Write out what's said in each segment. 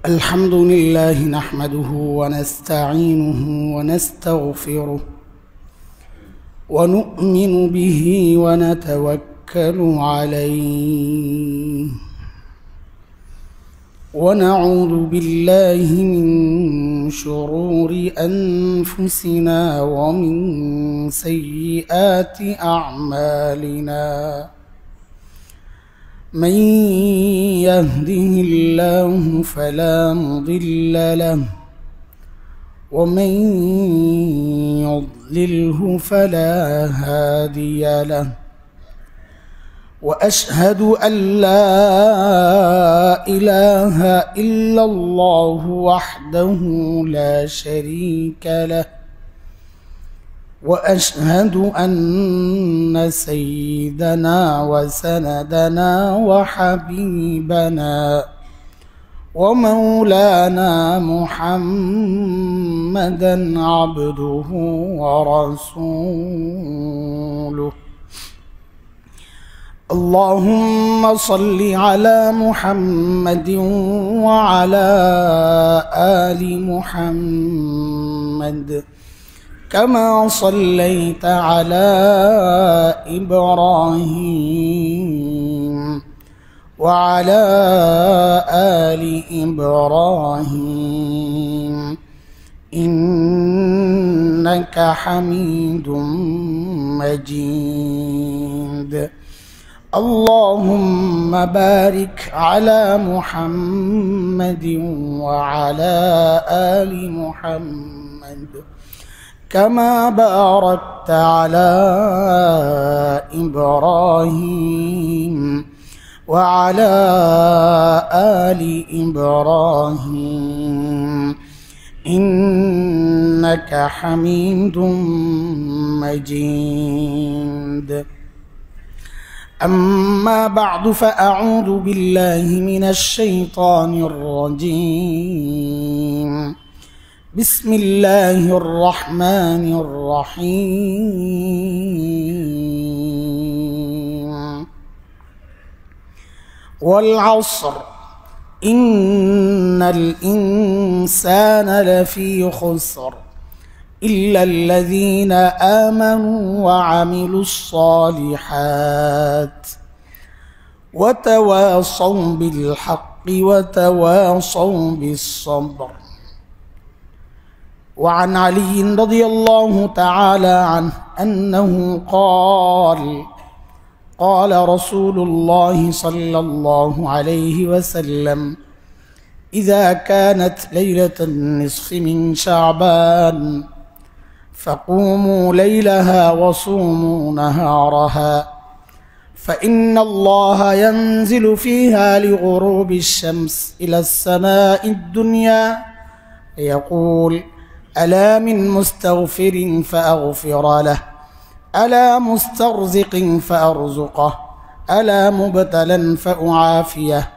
الحمد لله نحمده ونستعينه ونستغفره ونؤمن به ونتوكل عليه ونعوذ بالله من شرور أنفسنا ومن سيئات أعمالنا من يهده الله فلا مضل له ومن يضلله فلا هادي له وأشهد أن لا إله إلا الله وحده لا شريك له وأشهد أن سيدنا وسندنا وحبيبنا ومولانا محمدا عبده ورسوله اللهم صل على محمد وعلى آل محمد كما صليت على إبراهيم وعلى آل إبراهيم إنك حميد مجيد اللهم بارك على محمد وعلى آل محمد كما باركت على إبراهيم وعلى آل إبراهيم إنك حميد مجيد أما بعد فأعوذ بالله من الشيطان الرجيم بسم الله الرحمن الرحيم والعصر إن الإنسان لفي خسر إلا الذين آمنوا وعملوا الصالحات وتواصوا بالحق وتواصوا بالصبر وعن علي رضي الله تعالى عنه أنه قال رسول الله صلى الله عليه وسلم إذا كانت ليلة النصف من شعبان فقوموا ليلها وصوموا نهارها فإن الله ينزل فيها لغروب الشمس إلى السماء الدنيا يقول ألا من مستغفر فأغفر له ألا مسترزق فأرزقه ألا مبتلا فأعافيه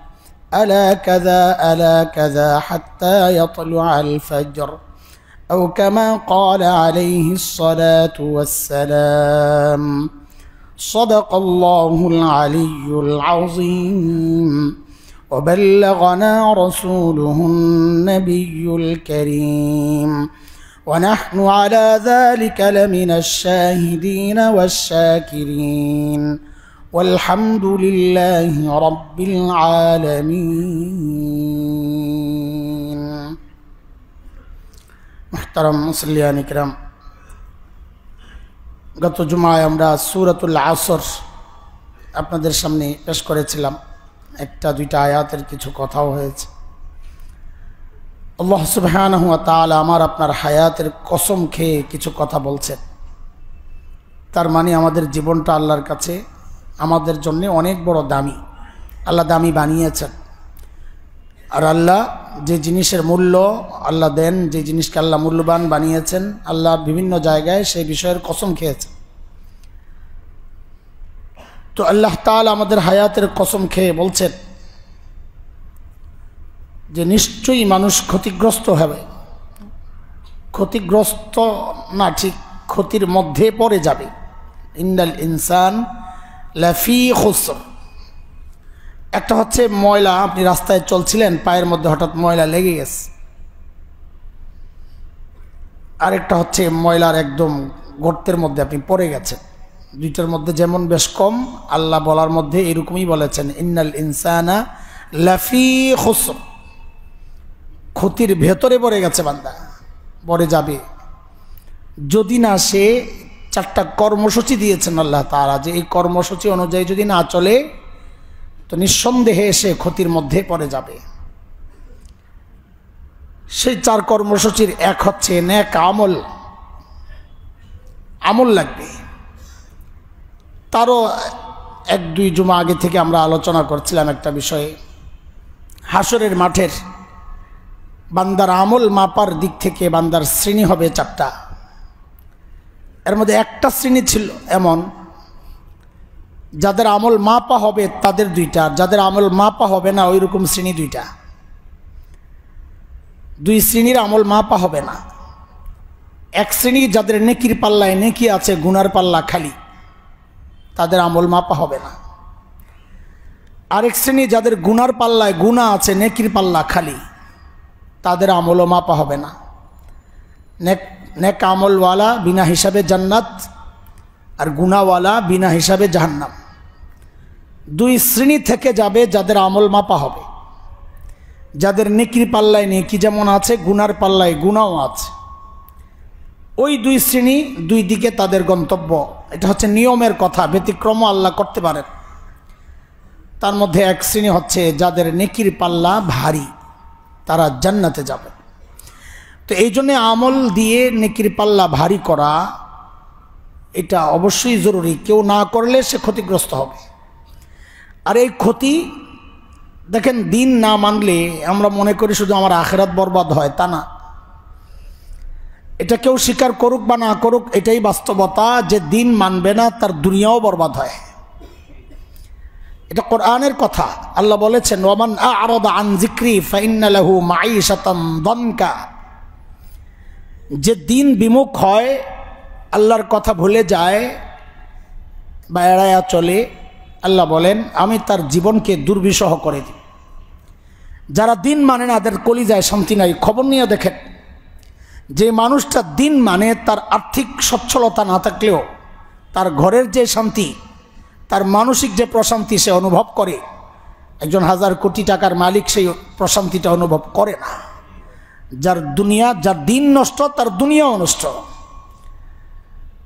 ألا كذا حتى يطلع الفجر أو كما قال عليه الصلاة والسلام صدق الله العلي العظيم وبلغنا رسوله النبي الكريم ونحن على ذلك لمن الشاهدين والشاكرين والحمد لله رب العالمين محترم মুসল্লিয়ান ইকরাম গত জুমায় আমরা সূরাতুল আসর আপনাদের সামনে পেশ করেছিলাম একটা দুইটা আয়াতের কিছু কথাও হয়েছে আল্লাহ সুবহানাহু ওয়া তাআলা আমার আপনার হায়াতের কসম খেয়ে কিছু কথা বলছেন তার মানে আমাদের জীবনটা আল্লাহর কাছে আমাদের জন্য অনেক বড় দামি আল্লাহ দামি বানিয়েছেন আর আল্লাহ যে জিনিসের মূল্য আল্লাহ দেন যে জিনিসকে আল্লাহ মূল্যবান বানিয়েছেন আল্লাহ বিভিন্ন জায়গায় সেই বিষয়ের কসম খেয়েছেন তো আল্লাহ তাআলা আমাদের হায়াতের কসম খেয়ে বলছেন যে নিশ্চয়ই মানুষ ক্ষতিগ্রস্ত হবে ক্ষতিগ্রস্ত না ঠিক ক্ষতির মধ্যে পড়ে যাবে ইন্নাল ইনসান লাফি খুসর একটা হচ্ছে ময়লা, আপনি রাস্তায় চলছিলেন, পায়ের মধ্যে হঠাৎ ময়লা লেগে গেছে। আরেকটা হচ্ছে ময়লার একদম গর্তের মধ্যে আপনি পড়ে গেছেন। দুইটার মধ্যে যেমন বেশ কম, আল্লাহ বলার মধ্যে এরকমই বলেছেন, ইন্নাল ইনসানা লাফি খুসর, ক্ষতির ভেতরে পড়ে গেছে বান্দা, পড়ে যাবে। যদি না সে 4টা কর্মসূচি দিয়েছেন আল্লাহ তাআলা, যে এই কর্মসূচি অনুযায়ী যদি না চলে তো নিঃসন্দেহে সে ক্ষতির মধ্যে পড়ে যাবে। সেই 4 কর্মসূচির এক হচ্ছে নেক আমল, আমল লাগবে। তারও 1-2 জুমা আগে থেকে আমরা আলোচনা করছিলাম একটা বিষয়ে, হাসরের মাঠের বান্দার আমল মাপার দিক থেকে বান্দার শ্রেণী হবে 4টা। এর মধ্যে একটা শ্রেণী ছিল এমন, যাদের আমল মাপা হবে তাদের 2টা, যাদের আমল মাপা হবে না ওই রকম শ্রেণী 2টা। 2 শ্রেণীর আমল মাপা হবে না। এক শ্রেণী যাদের নেকির পাল্লায় নেকি আছে, গুনার পাল্লা খালি, তাদের আমল মাপা হবে না। আরেক শ্রেণী যাদের গুনার পাল্লায় গুনাহ আছে, নেকির পাল্লা খালি, তাদের আমলও মাপা হবে না। নেক আমলওয়ালা বিনা হিসাবে জান্নাত, আর গুনাহওয়ালা বিনা হিসাবে জাহান্নাম। 2 শ্রেণী থেকে যাবে যাদের আমল মাপা হবে, যাদের নেকির পাল্লায় নেকি যেমন আছে, গুনার পাল্লায় গুনাহও আছে। ওই 2 শ্রেণী, 2 দিকে তাদের গন্তব্য। এটা হচ্ছে নিয়মের কথা, ব্যতিক্রম আল্লাহ করতে পারেন। তার মধ্যে এক শ্রেণী হচ্ছে যাদের নেকির পাল্লা ভারী, তারা জান্নাতে যাবে। তো এই জন্যে আমল দিয়ে নেকির পাল্লা ভারী করা এটা অবশ্যই জরুরি। কেউ না করলে সে ক্ষতিগ্রস্ত হবে। আর এই ক্ষতি দেখেন, দিন না মানলে আমরা মনে করি শুধু আমার আখিরাত বরবাদ হয়, তা না। এটা কেউ স্বীকার করুক বা না করুক, এটাই বাস্তবতা যে দিন মানবে না তার দুনিয়াও বরবাদ হয়। এটা কোরআনের কথা। আল্লাহ বলেছেন, ওয়ামান আ'রাদা আন যিকরি ফাইন্না লাহু মাঈশাতান দানকা। যে দিন বিমুখ হয়, আল্লাহর কথা ভুলে যায় বা এড়ায়া চলে, আল্লাহ বলেন আমি তার জীবনকে দুর্বিষহ করে দিই। যারা দিন মানে না, তাদের কলিজায় শান্তি নাই। খবর নিয়ে দেখেন, যে মানুষটা দিন মানে, তার আর্থিক সচ্ছলতা না থাকলেও তার ঘরের যে শান্তি, তার মানসিক যে প্রশান্তি সে অনুভব করে, একজন 1000 কোটি টাকার মালিক সেই প্রশান্তিটা অনুভব করে না। যার দিন নষ্ট, তার দুনিয়াও নষ্ট।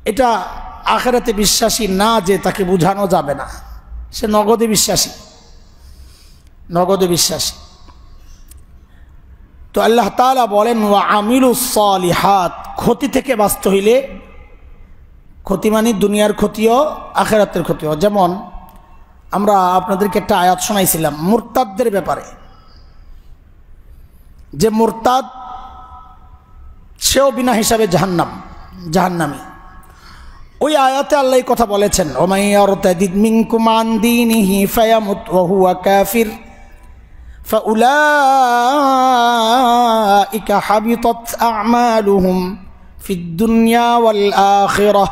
এটা আখিরাতে বিশ্বাসী না যে তাকে বোঝানো যাবে না, সে নগদে বিশ্বাসী, নগদে বিশ্বাসী। তো আল্লাহ তাআলা বলেন, ওয়া আমিলুস সালিহাত, ক্ষতি থেকে বাঁচতে হইলে, ক্ষতি মানে দুনিয়ার ক্ষতিও আখিরাতের ক্ষতিও। যেমন আমরা আপনাদেরকে একটা আয়াত শোনাইছিলাম মুরতাদদের ব্যাপারে, যে মুরতাদ সেও বিনা হিসাবে জাহান্নামী। ওই আয়াতে আল্লাহ কথা বলেছেন, ওমাই ইয়ারতাদিদ মিনকুম আন দীনিহি ফায়ামুত ওয়া হুয়া কাফির ফাউলাইকা হাবিতাত আ'মালুহুম ফিদ দুনিয়া ওয়াল আখিরাহ।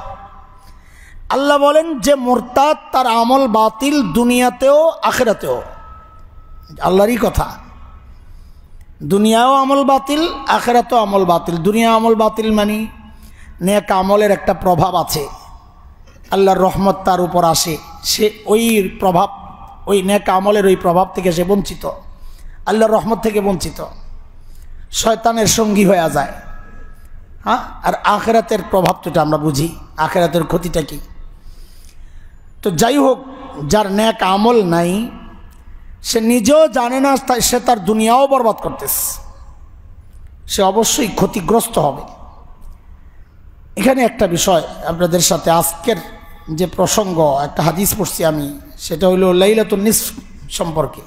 আল্লাহ বলেন যে মুরতাদ, তার আমল বাতিল দুনিয়াতেও আখিরাতেও। আল্লাহরই কথা, দুনিয়াও আমল বাতিল, আখিরাতেও আমল বাতিল। দুনিয়া আমল বাতিল মানে নেক আমলের একটা প্রভাব আছে, আল্লাহর রহমত তার উপর আসে, সে ওই প্রভাব, ওই নেক আমলের ওই প্রভাব থেকে সে বঞ্চিত, আল্লাহর রহমত থেকে বঞ্চিত, শয়তানের সঙ্গী হয়ে যায়। হ্যাঁ, আর আখিরাতের প্রভাবটা আমরা বুঝি, আখিরাতের ক্ষতিটা কি। তো যাই হোক, যার নেক আমল নাই সে নিজেও জানে না, সে তার দুনিয়াও বরবাদ করতেছে, সে অবশ্যই ক্ষতিগ্রস্ত হবে। এখানে একটা বিষয় আপনাদের সাথে, আজকের যে প্রসঙ্গ, একটা হাদিস পড়ছি আমি, সেটা হলো লাইলাতুন নিসফ সম্পর্কে।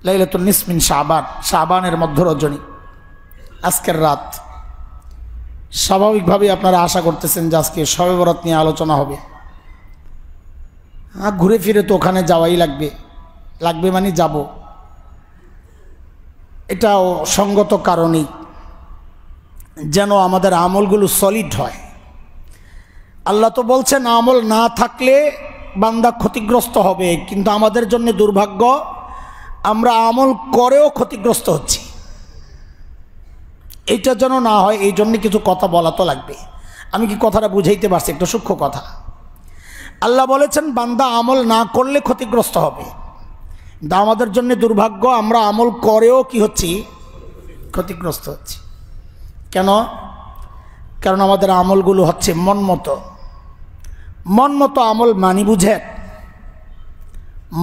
লাইলাতুন নিসফ মিন শাবান, শাবানের মধ্য রজনী, আজকের রাত। স্বাভাবিকভাবে আপনারা আশা করতেছেন যে আজকে শবে বরাত নিয়ে আলোচনা হবে। ঘুরে ফিরে তো ওখানে যাওয়াই লাগবে মানে যাব। এটাও সঙ্গত কারণেই, যেন আমাদের আমলগুলো সলিড হয়। আল্লাহ তো বলছেন আমল না থাকলে বান্দা ক্ষতিগ্রস্ত হবে, কিন্তু আমাদের জন্য দুর্ভাগ্য আমরা আমল করেও ক্ষতিগ্রস্ত হচ্ছি। এইটা যেন না হয়, এই জন্য কিছু কথা বলা তো লাগবে। আমি কি কথাটা বুঝাইতে পারছি? একটু সূক্ষ্ম কথা। আল্লাহ বলেছেন বান্দা আমল না করলে ক্ষতিগ্রস্ত হবে, কিন্তু আমাদের জন্য দুর্ভাগ্য আমরা আমল করেও কি হচ্ছি? ক্ষতিগ্রস্ত হচ্ছি। কেন? কারণ আমাদের আমলগুলো হচ্ছে মন মতো আমল মানি বুঝেন,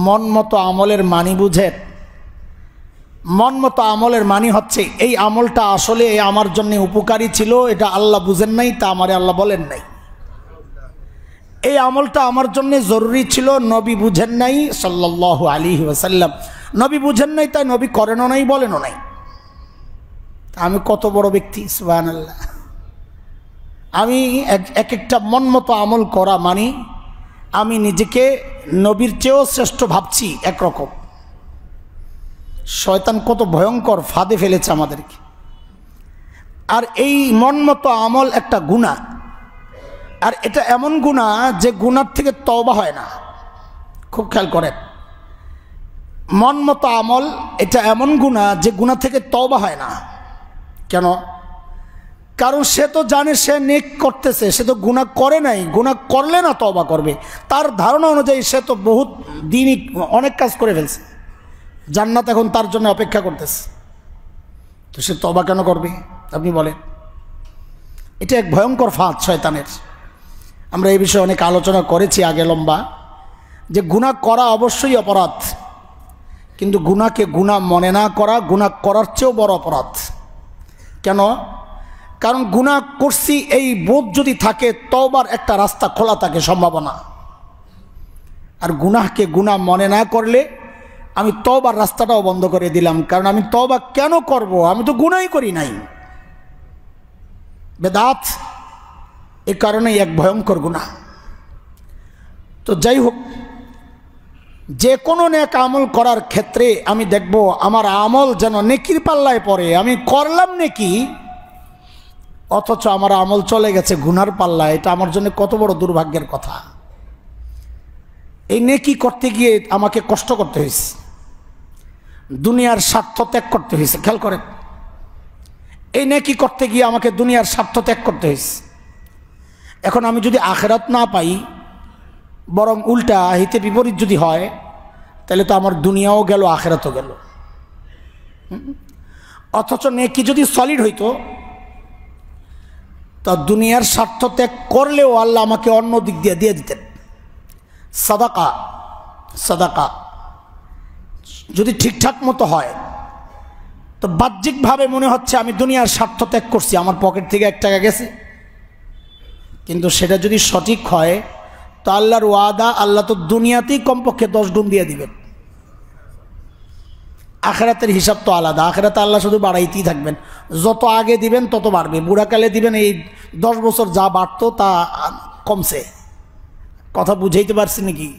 মন মতো আমলের মানি বুঝেন। মন মতো আমলের মানি হচ্ছে এই আমলটা আসলে আমার জন্য উপকারী ছিল, এটা আল্লাহ বুঝেন নাই, তা আমারে আল্লাহ বলেন নাই। এই আমলটা আমার জন্য জরুরি ছিল, নবী বুঝেন নাই সাল্লাল্লাহু আলাইহি ওয়াসাল্লাম, নবী বুঝেন নাই, তাই নবী করেনও নাই, বলেনও নাই। আমি কত বড় ব্যক্তি, সুবহানাল্লাহ। আমি এক একটা মন মতো আমল করা মানি আমি নিজেকে নবীর চেয়েও শ্রেষ্ঠ ভাবছি একরকম। শয়তান কত ভয়ঙ্কর ফাঁদে ফেলেছে আমাদেরকে। আর এই মন মতো আমল একটা গুনাহ, আর এটা এমন গুনাহ যে গুনার থেকে তওবা হয় না। খুব খেয়াল করেন, মন মতো আমল এটা এমন গুনাহ যে গুনাহ থেকে তওবা হয় না। কেন? কারণ সে তো জানে সে নেক করতেছে, সে তো গুনাহ করে নাই, গুনাহ করলে না তওবা করবে। তার ধারণা অনুযায়ী সে তো বহুত দিনই অনেক কাজ করে ফেলছে, জান্নাত এখন তার জন্য অপেক্ষা করতেছে, তো সে তওবা কেন করবে? আপনি বলেন। এটা এক ভয়ঙ্কর ফাঁদ শয়তানের। আমরা এই বিষয়ে অনেক আলোচনা করেছি আগে লম্বা, যে গুনাহ করা অবশ্যই অপরাধ, কিন্তু গুনাহকে গুনাহ মনে না করা গুনাহ করার চেয়েও বড় অপরাধ। কেন? কারণ গুনাহ করছি এই বোধ যদি থাকে, তওবার একটা রাস্তা খোলা থাকে, সম্ভাবনা। আর গুনাহকে গুনাহ মনে না করলে আমি তওবার রাস্তাটাও বন্ধ করে দিলাম, কারণ আমি তওবা কেন করব? আমি তো গুনাহই করি নাই। বেদাত এই কারণেই এক ভয়ঙ্কর গুনাহ। তো যাই হোক, যে কোনো নেক আমল করার ক্ষেত্রে আমি দেখব আমার আমল যেন নেকির পাল্লায় পড়ে। আমি করলাম নেকি, অথচ আমার আমল চলে গেছে গুনার পাল্লায়। এটা আমার জন্য কত বড় দুর্ভাগ্যের কথা। এই নেকি করতে গিয়ে আমাকে কষ্ট করতে হয়েছে, দুনিয়ার স্বার্থ ত্যাগ করতে হয়েছে। খেয়াল করেন, এই নেকি করতে গিয়ে আমাকে দুনিয়ার স্বার্থ ত্যাগ করতে হয়েছে। এখন আমি যদি আখিরাত না পাই, বরং উল্টা হিতে বিপরীত যদি হয়, তাহলে তো আমার দুনিয়াও গেল, আখিরাতও গেল। অথচ নেকি যদি সলিড হইতো, তা দুনিয়ার স্বার্থ ত্যাগ করলেও আল্লাহ আমাকে অন্য দিক দিয়ে দিয়ে দিতেন। সাদাকা সাদাকা যদি ঠিকঠাক মতো হয়, তো বাহ্যিকভাবে মনে হচ্ছে আমি দুনিয়ার স্বার্থ ত্যাগ করছি, আমার পকেট থেকে 1 টাকা গেছে। কিন্তু সেটা যদি সঠিক হয়, তো আল্লাহর ওয়াদা, আল্লাহ তো দুনিয়াতেই কমপক্ষে 10 গুণ দিয়ে দিবেন। আখিরাতের হিসাব তো আলাদা। আখিরাতে আল্লাহ শুধু বাড়াইতেই থাকবেন, যত আগে দিবেন তত বাড়বে। বুড়াকালে দিবেন, এই 10 বছর যা বাড়তো তা কমছে। কথা বুঝাইতে পারছি নাকি?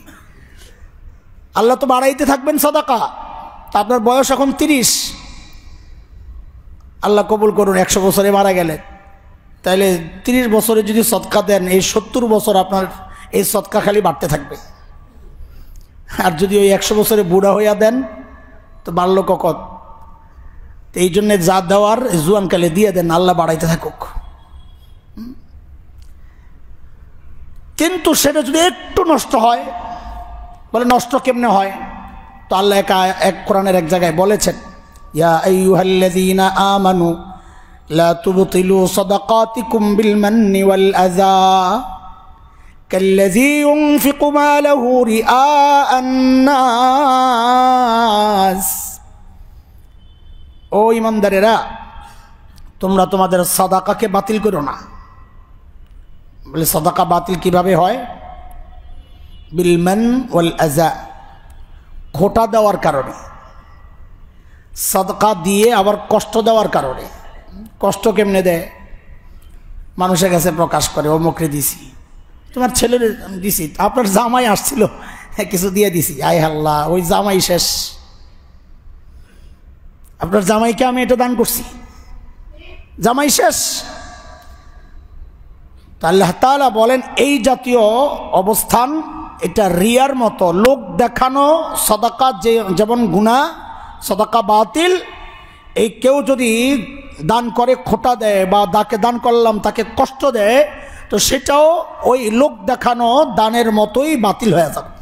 আল্লাহ তো বাড়াইতে থাকবেন সাদাকা। তা আপনার বয়স এখন 30, আল্লাহ কবুল করুন 100 বছরে মারা গেলে, তাহলে 30 বছরে যদি সদকা দেন, এই 70 বছর আপনার এই সদকা খালি বাড়তে থাকবে। আর যদি ওই 100 বছরে বুড়া হইয়া দেন, তো বাড়লো কখন? এই জন্যে যা দেওয়ার জুয়ানকালে দিয়ে দেন, আল্লাহ বাড়াইতে থাকুক। কিন্তু সেটা যদি একটু নষ্ট হয়, বলে নষ্ট কেমনে হয়? তো আল্লাহ এক কোরআনের এক জায়গায় বলেছেন, ইয়া আইয়ুহাল্লাযীনা আমানু লা তুবতিলু সাদাকাতিকুম বিল মান্নি ওয়াল আযা কাল্লাযী ইউনফিকু মালাহু রিআআন নাস। ও ঈমানদারেরা, তোমরা তোমাদের সাদাকাকে বাতিল করো না। বলে সাদাকা বাতিল কিভাবে হয়? বিল মান ওয়াল আযা, খোটা দেওয়ার কারণে। সাদকা দিয়ে আবার কষ্ট দেওয়ার কারণে। কষ্ট কেমনে দেয়? মানুষের কাছে প্রকাশ করে, অমুকরে দিছি, তোমার ছেলের দিছি, আপনার জামাই আসছিল কিছু দিয়ে দিছি, আয় আল্লাহ ওই জামাই শেষ, আপনার জামাইকে আমি এটা দান করছি, জামাই শেষ। আল্লাহ তাআলা বলেন এই জাতীয় অবস্থান এটা রিয়ার মতো, লোক দেখানো সাদাকা যেমন গুনাহ, সাদাকা বাতিল। এই কেউ যদি দান করে খোটা দেয় বা তাকে দান করলাম তাকে কষ্ট দেয়, তো সেটাও ওই লোক দেখানো দানের মতোই বাতিল হয়ে যাবে।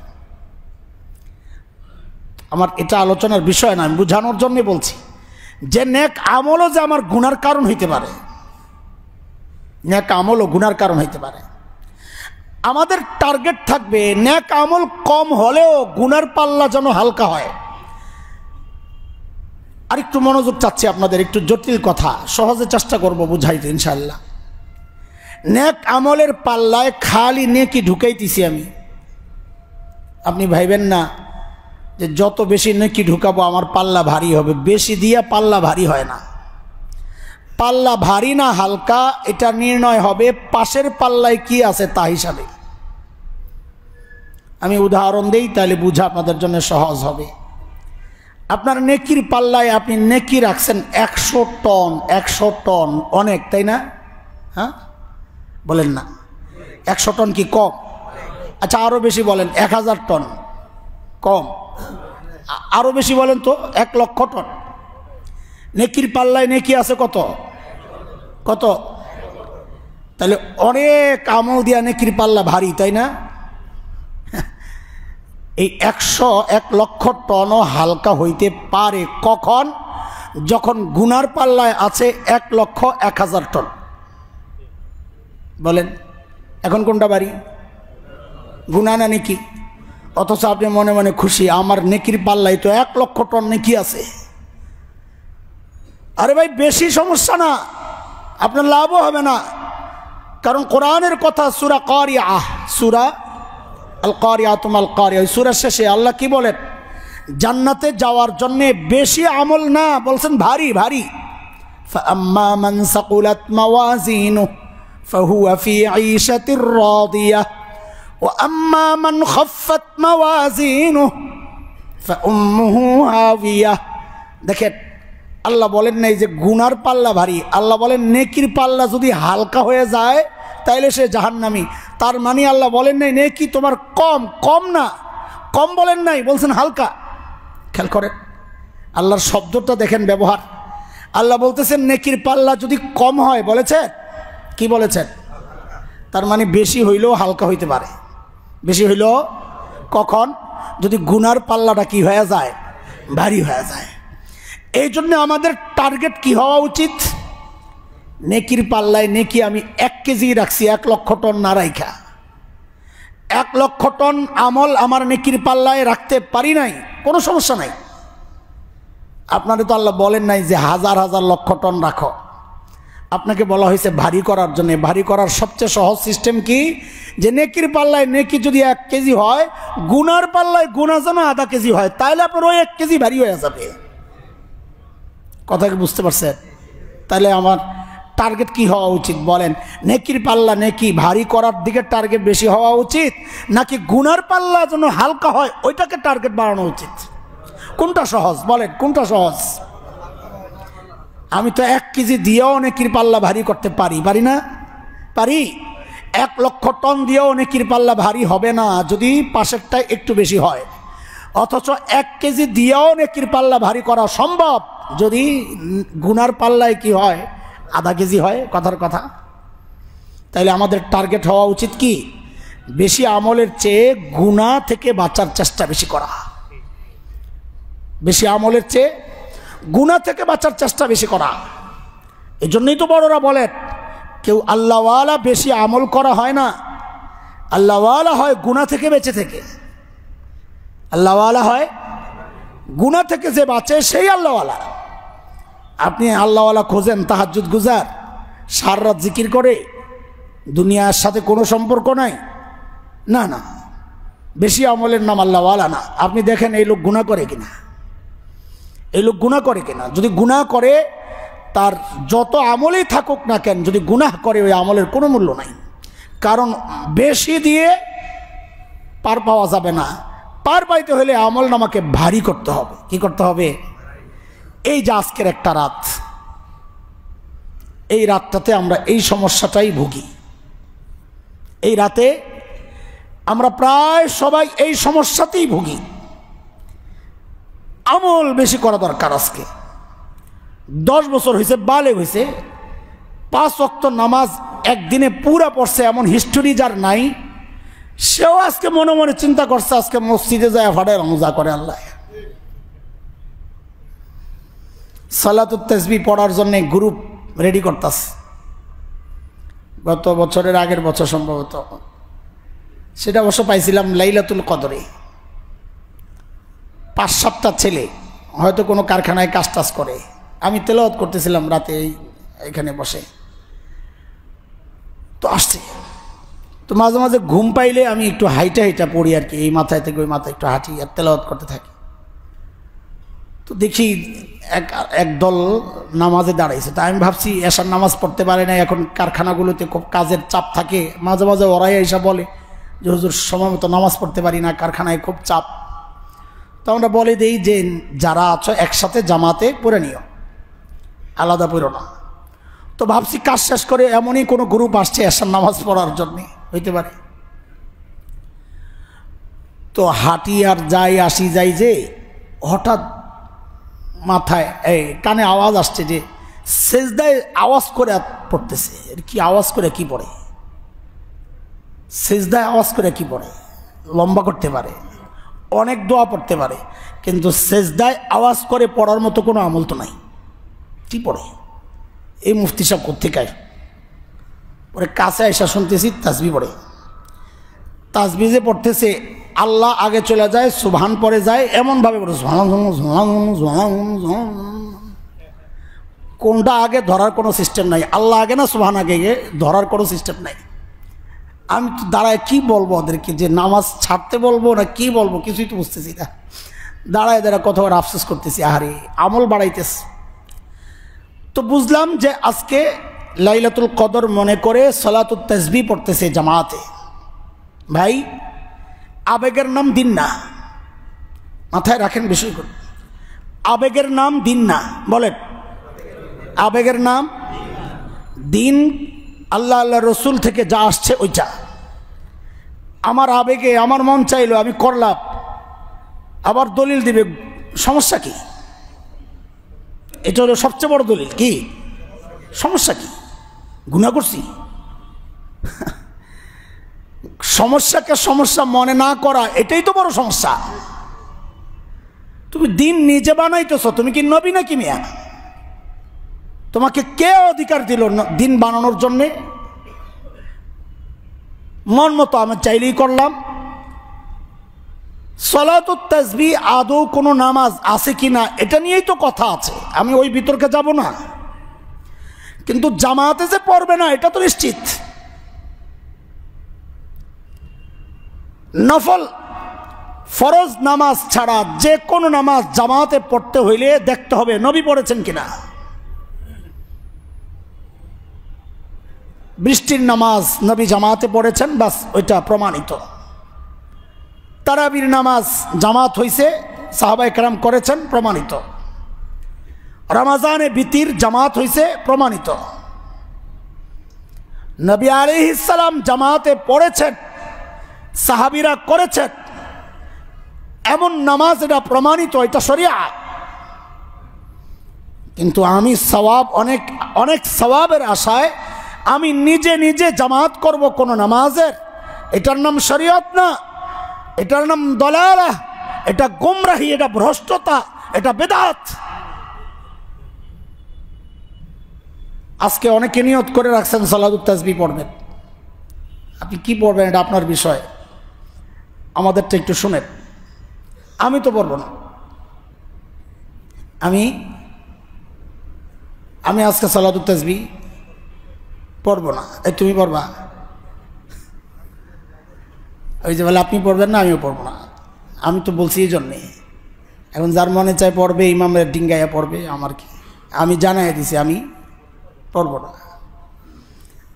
আমার এটা আলোচনার বিষয় না, আমি বোঝানোর জন্য বলছি যে নেক আমলও যে আমার গুনার কারণ হইতে পারে, নেক আমলও গুনার কারণ হইতে পারে। আমাদের টার্গেট থাকবে নেক আমল কম হলেও গুনার পাল্লা যেন হালকা হয়। আর একটু মনোযোগ চাচ্ছি আপনাদের, একটু জটিল কথা সহজে চেষ্টা করব বুঝাইতে ইনশাআল্লাহ। নেক আমলের পাল্লায় খালি নেকি ঢুকাইতেছি আমি, আপনি ভাইবেন না যে যত বেশি নেকি ঢুকাবো আমার পাল্লা ভারী হবে। বেশি দিয়া পাল্লা ভারী হয় না। পাল্লা ভারী না হালকা এটা নির্ণয় হবে পাশের পাল্লায় কি আছে তা হিসাবে। আমি উদাহরণ দেই, তাহলে বুঝা আপনাদের জন্য সহজ হবে। আপনার নেকির পাল্লায় আপনি নেকি রাখছেন 100 টন। 100 টন অনেক, তাই না? হ্যাঁ বলেন না, 100 টন কি কম? আচ্ছা আরো বেশি বলেন, 1000 টন কম? আরো বেশি বলেন তো, 1 লক্ষ টন। নেকির পাল্লায় নেকি আছে কত কত? তাহলে অনেক আমল দিয়া নেকির পাল্লা ভারী, তাই না? এই 1 লক্ষ টনও হালকা হইতে পারে কখন? যখন গুনার পাল্লায় আছে 1,01,000 টন। বলেন এখন কোনটা ভারী, গুনাহ না নেকি? অথচ আপনি মনে মনে খুশি, আমার নেকির পাল্লায় তো 1 লক্ষ টন নেকি আছে। আরে ভাই বেশি সমস্যা না, আপনার লাভও হবে না। কারণ কোরআনের কথা সূরা কারিয়াহ, সূরা আল কারিয়াতুম আল কারিয়া, সূরার শেষে আল্লাহ কি বলেন? জান্নাতে যাওয়ার জন্য বেশি আমল না, বলছেন ভারী ভারী। ফাআম্মা মান সাকুলাত মাওয়াজিনুহু ফাহুয়া ফি ঈশাতির রাদিয়াহ ওয়া আম্মা মান খাফফাত মাওয়াজিনুহু ফাউম্মুহু হাওিয়াহ। দেখেন আল্লাহ বলেন নাই যে গুনার পাল্লা ভারী, আল্লাহ বলেন নেকির পাল্লা যদি হালকা হয়ে যায় তাইলে সে জাহান্নামী। তার মানে আল্লাহ বলেন নাই নেকি তোমার কম, কম না, কম বলেন নাই, বলছেন হালকা। খেয়াল করেন আল্লাহর শব্দটা দেখেন ব্যবহার। আল্লাহ বলতেছেন নেকির পাল্লা যদি কম হয়, বলেছেন কি বলেছেন? তার মানে বেশি হইলেও হালকা হইতে পারে। বেশি হইলেও কখন? যদি গুনার পাল্লাটা কি হয়ে যায়, ভারী হয়ে যায়। এই জন্য আমাদের টার্গেট কি হওয়া উচিত? নেকির পাল্লায় নেকি আমি 1 কেজি রাখছি, 1 লক্ষ টন না রাইখা। 1 লক্ষ টন আমল আমার নেকির পাল্লায় রাখতে পারি নাই, কোনো সমস্যা নাই। আপনারে তো আল্লাহ বলেন নাই যে হাজার হাজার লক্ষ টন রাখো, আপনাকে বলা হয়েছে ভারী করার জন্য। ভারী করার সবচেয়ে সহজ সিস্টেম কি? যে নেকির পাল্লায় নেকি যদি 1 কেজি হয়, গুনার পাল্লায় গুনাহ যেন আধা কেজি হয়, তাহলে আপনার ওই 1 কেজি ভারী হয়ে যাবে। কথা কি বুঝতে পারছেন? তাহলে আমার টার্গেট কি হওয়া উচিত বলেন? নেকির পাল্লা নেকি ভারী করার দিকে টার্গেট বেশি হওয়া উচিত, নাকি গুনার পাল্লা যেন হালকা হয় ওইটাকে টার্গেট বাড়ানো উচিত? কোনটা সহজ বলেন, কোনটা সহজ? আমি তো 1 কেজি দিয়েও নেকির পাল্লা ভারী করতে পারি, পারি না? পারি। 1 লক্ষ টন দিয়েও নেকির পাল্লা ভারী হবে না যদি পাশেরটা একটু বেশি হয়। অথচ 1 কেজি দিয়েও নেকির পাল্লা ভারী করা সম্ভব যদি গুনার পাল্লায় কি হয়, আধা কেজি হয়। কথার কথা। তাইলে আমাদের টার্গেট হওয়া উচিত কি? বেশি আমলের চেয়ে গুনাহ থেকে বাঁচার চেষ্টা বেশি করা। বেশি আমলের চেয়ে গুনাহ থেকে বাঁচার চেষ্টা বেশি করা। এই জন্যই তো বড়রা বলেন কেউ আল্লাহওয়ালা বেশি আমল করা হয় না, আল্লাহওয়ালা হয় গুনাহ থেকে বেঁচে থেকে। আল্লাহওয়ালা হয় গুনাহ থেকে যে বাঁচে সেই আল্লাহওয়ালা। আপনি আল্লাহওয়ালা খোঁজেন তাহাজ্জুদ গুজার, সারা রাত জিকির করে, দুনিয়ার সাথে কোনো সম্পর্ক নাই, না না, বেশি আমলের নাম আল্লাহওয়ালা না। আপনি দেখেন এই লোক গুনাহ করে কিনা, এই লোক গুনাহ করে কিনা। যদি গুনাহ করে তার যত আমলেই থাকুক না কেন, যদি গুনাহ করে ওই আমলের কোনো মূল্য নাই। কারণ বেশি দিয়ে পার পাওয়া যাবে না, পার পাইতে হলে আমল নামাকে ভারী করতে হবে। কি করতে হবে? এই যে আজকের একটা রাত, এই রাতটাতে আমরা এই সমস্যাটাই ভুগি। এই রাতে আমরা প্রায় সবাই এই সমস্যাতেই ভুগি। আমল বেশি করা দরকার। আজকে 10 বছর হয়েছে, বালেগ হয়েছে, 5 ওয়াক্ত নামাজ একদিনে পুরা পড়ছে এমন হিস্টোরি যার নাই, সেও আজকে মনে মনে চিন্তা করছে আজকে মসজিদে যায় ফাড়ে রমজা করে আল্লাহ। সালাতুত তাসবিহ পড়ার জন্য গ্রুপ রেডি করতেছে। গত বছরের আগের বছর সম্ভবত, সেটা অবশ্য পাইছিলাম লাইলাতুল কদরে। 5-7টা ছেলে হয়তো কোনো কারখানায় কাজ টাজ করে। আমি তেলাওয়াত করতেছিলাম রাতে এখানে বসে, তো আসছে। তো মাঝে মাঝে ঘুম পাইলে আমি একটু হাইটা পড়ি আর কি, এই মাথায় থেকে ওই মাথায় একটু হাঁটি আর তেলাওয়াত করতে থাকি। তো দেখি এক দল নামাজে দাঁড়াইছে। তা আমি ভাবছি এশার নামাজ পড়তে পারে না, এখন কারখানাগুলোতে খুব কাজের চাপ থাকে। মাঝে মাঝে ওরাই এসে বলে যে হুজুর সময় মতো নামাজ পড়তে পারি না, কারখানায় খুব চাপ। তো আমরা বলে দিই যে যারা আছো একসাথে জামাতে পড়ে নিও, আলাদা পড়ো না। তো ভাবছি কাজ শেষ করে এমনই কোনো গ্রুপ আসছে এশার নামাজ পড়ার জন্যে, হইতে পারে। তো হাঁটি আর যাই আসি যাই যে হঠাৎ মাথায় কানে আওয়াজ আসছে যে সেজদায় আওয়াজ করে পড়তেছে। কি আওয়াজ করে কি পড়ে? সেজদায় আওয়াজ করে কি পড়ে? লম্বা করতে পারে, অনেক দোয়া পড়তে পারে, কিন্তু সেজদায় আওয়াজ করে পড়ার মতো কোনো আমল তো নাই। কি পড়ে? এই মুফতি সাহেব কোত্থেকে পরে কাছে এসে শুনতেছি তাসবিহ পড়ে। তাসবিহ যে পড়তেছে, আল্লাহ আগে চলে যায়, সুবহান পরে যায়, এমনভাবে পড়ে কোনটা আগে ধরার কোনো সিস্টেম নাই। আল্লাহ আগে না সুবহান আগে ধরার কোনো সিস্টেম নাই। আমি তো দাঁড়ায় কি বলবো ওদেরকে, যে নামাজ ছাড়তে বলবো না কি বলবো, কিছুই তো বুঝতেছি না। দাঁড়ায় কতবার আফসোস করতেছি, আহারে আমল বাড়াইতেছে। তো বুঝলাম যে আজকে লাইলাতুল কদর মনে করে সালাতুত তাসবিহ পড়তেছে জামাতে। ভাই, আবেগের নাম দিন না, মাথায় রাখেন বিষয়গুলো। আবেগের নাম দিন না, বলেন আবেগের নাম দিন। আল্লাহ আল্লাহ রসুল থেকে যা আসছে ওইটা। আমার আবেগে আমার মন চাইলো আমি করলাম, আবার দলিল দিবে, সমস্যা কি? এটা হলো সবচেয়ে বড় দলিল। কি সমস্যা? কি গুনাহ করছি? সমস্যাকে সমস্যা মনে না করা, এটাই তো বড় সমস্যা। তুমি দিন নিজে বানাইতেছ, তুমি কি নবী নাকি মিয়া? তোমাকে কে অধিকার দিল দিন বানানোর জন্যে? মন মতো আমি চাইলেই করলাম। সালাতুত তাসবিহ আদৌ কোনো নামাজ আছে কিনা এটা নিয়েই তো কথা আছে, আমি ওই বিতর্কে যাব না। কিন্তু জামাতে যে পড়বে না এটা তো নিশ্চিত। নফল ফরজ নামাজ ছাড়া যে কোনো নামাজ জামাতে পড়তে হইলে দেখতে হবে নবী পড়েছেন কিনা। বৃষ্টির নামাজ নবী জামাতে পড়েছেন, বাস ওইটা প্রমাণিত। তারাবির নামাজ জামাত হইছে, সাহাবায়ে কেরাম করেছেন, প্রমাণিত। রমজানে বিতির জামাত হইছে, প্রমাণিত। নবী আলাইহিস সালাম জামাতে পড়েছেন, সাহাবীরা করেছেন, এমন নামাজ এটা প্রমাণিত, এটা শরিয়াত। কিন্তু আমি সওয়াব অনেক অনেক সওয়াবের আশায় আমি নিজে নিজে জামাত করব কোন নামাজের, এটার নাম শরিয়ত না, এটার নাম দলালাহ, এটা গোমরাহি, এটা ভ্রষ্টতা, এটা বেদাত। আজকে অনেকে নিয়ত করে রাখছেন সালাতুত তাসবিহ পড়বেন। আপনি কি পড়বেন এটা আপনার বিষয়, আমাদেরটা একটু শুনেন। আমি তো পড়ব না। আমি আজকে সালাতুত তাসবিহ পড়ব না। এই তুমি পড়বা? ওই যে বলে আপনি পড়বেন না, আমিও পড়ব না। আমি তো বলছি এই জন্যে, এখন যার মনে চায় পড়বে, ইমামের ডিঙ্গাইয়া পড়বে, আমার কি, আমি জানাই দিছি আমি পড়ব না।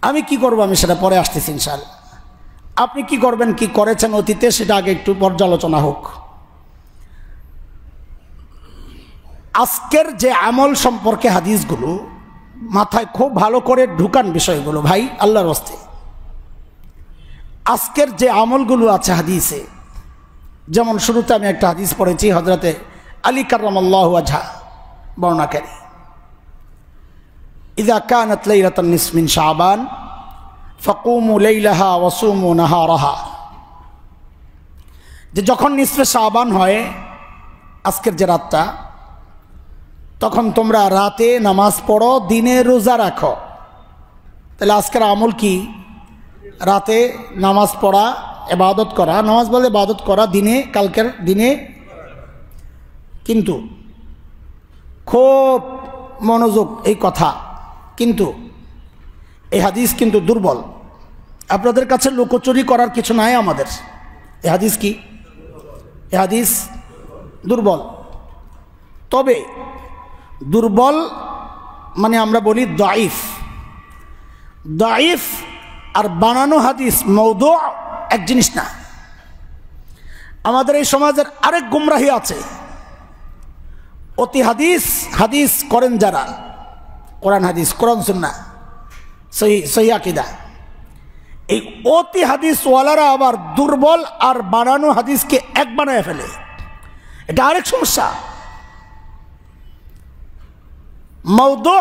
আমি কি করব আমি সেটা পরে আসতেছি ইনশাআল্লাহ। আপনি কি করবেন, কি করেছেন অতীতে, সেটা আগে একটু পর্যালোচনা হোক। আজকের যে আমল সম্পর্কে হাদিসগুলো মাথায় খুব ভালো করে ঢুকান বিষয়গুলো ভাই, আল্লাহর রাস্তে। আজকের যে আমলগুলো আছে হাদিসে, যেমন শুরুতে আমি একটা হাদিস পড়েছি, হযরতে আলী কাররামাল্লাহু ওয়াজহা বর্ণনাকারী, ইযা কানাত লাইলাতুন নিসফ মিন শাবান ফাকুমু লাইলাহা ওয়া সুমু নাহারাহা, যে যখন নিসফে শাবান হয়, আজকের যে রাতটা, তখন তোমরা রাতে নামাজ পড়ো, দিনে রোজা রাখো। তাহলে আজকের আমল কি? রাতে নামাজ পড়া, ইবাদত করা, নামাজ বলে ইবাদত করা, দিনে, কালকের দিনে। কিন্তু খুব মনোযোগ এই কথা, কিন্তু এই হাদিস কিন্তু দুর্বল। আপনাদের কাছে লুকোচুরি করার কিছু নাই আমাদের। এই হাদিস কি? এই হাদিস দুর্বল। তবে দুর্বল মানে আমরা বলি দাইফ। দাইফ আর বানানো হাদিস মওদু এক জিনিস না। আমাদের এই সমাজের আরেক গুমরাহি আছে, অতি হাদিস করেন যারা, কোরআন হাদিস, কোরআন সুন্নাহ, সহি আকীদা, এই অতি হাদিস ওয়ালারা আবার দুর্বল আর বানানো হাদিসকে এক বানায় ফেলে। এটা আরেক সমস্যা। মওদু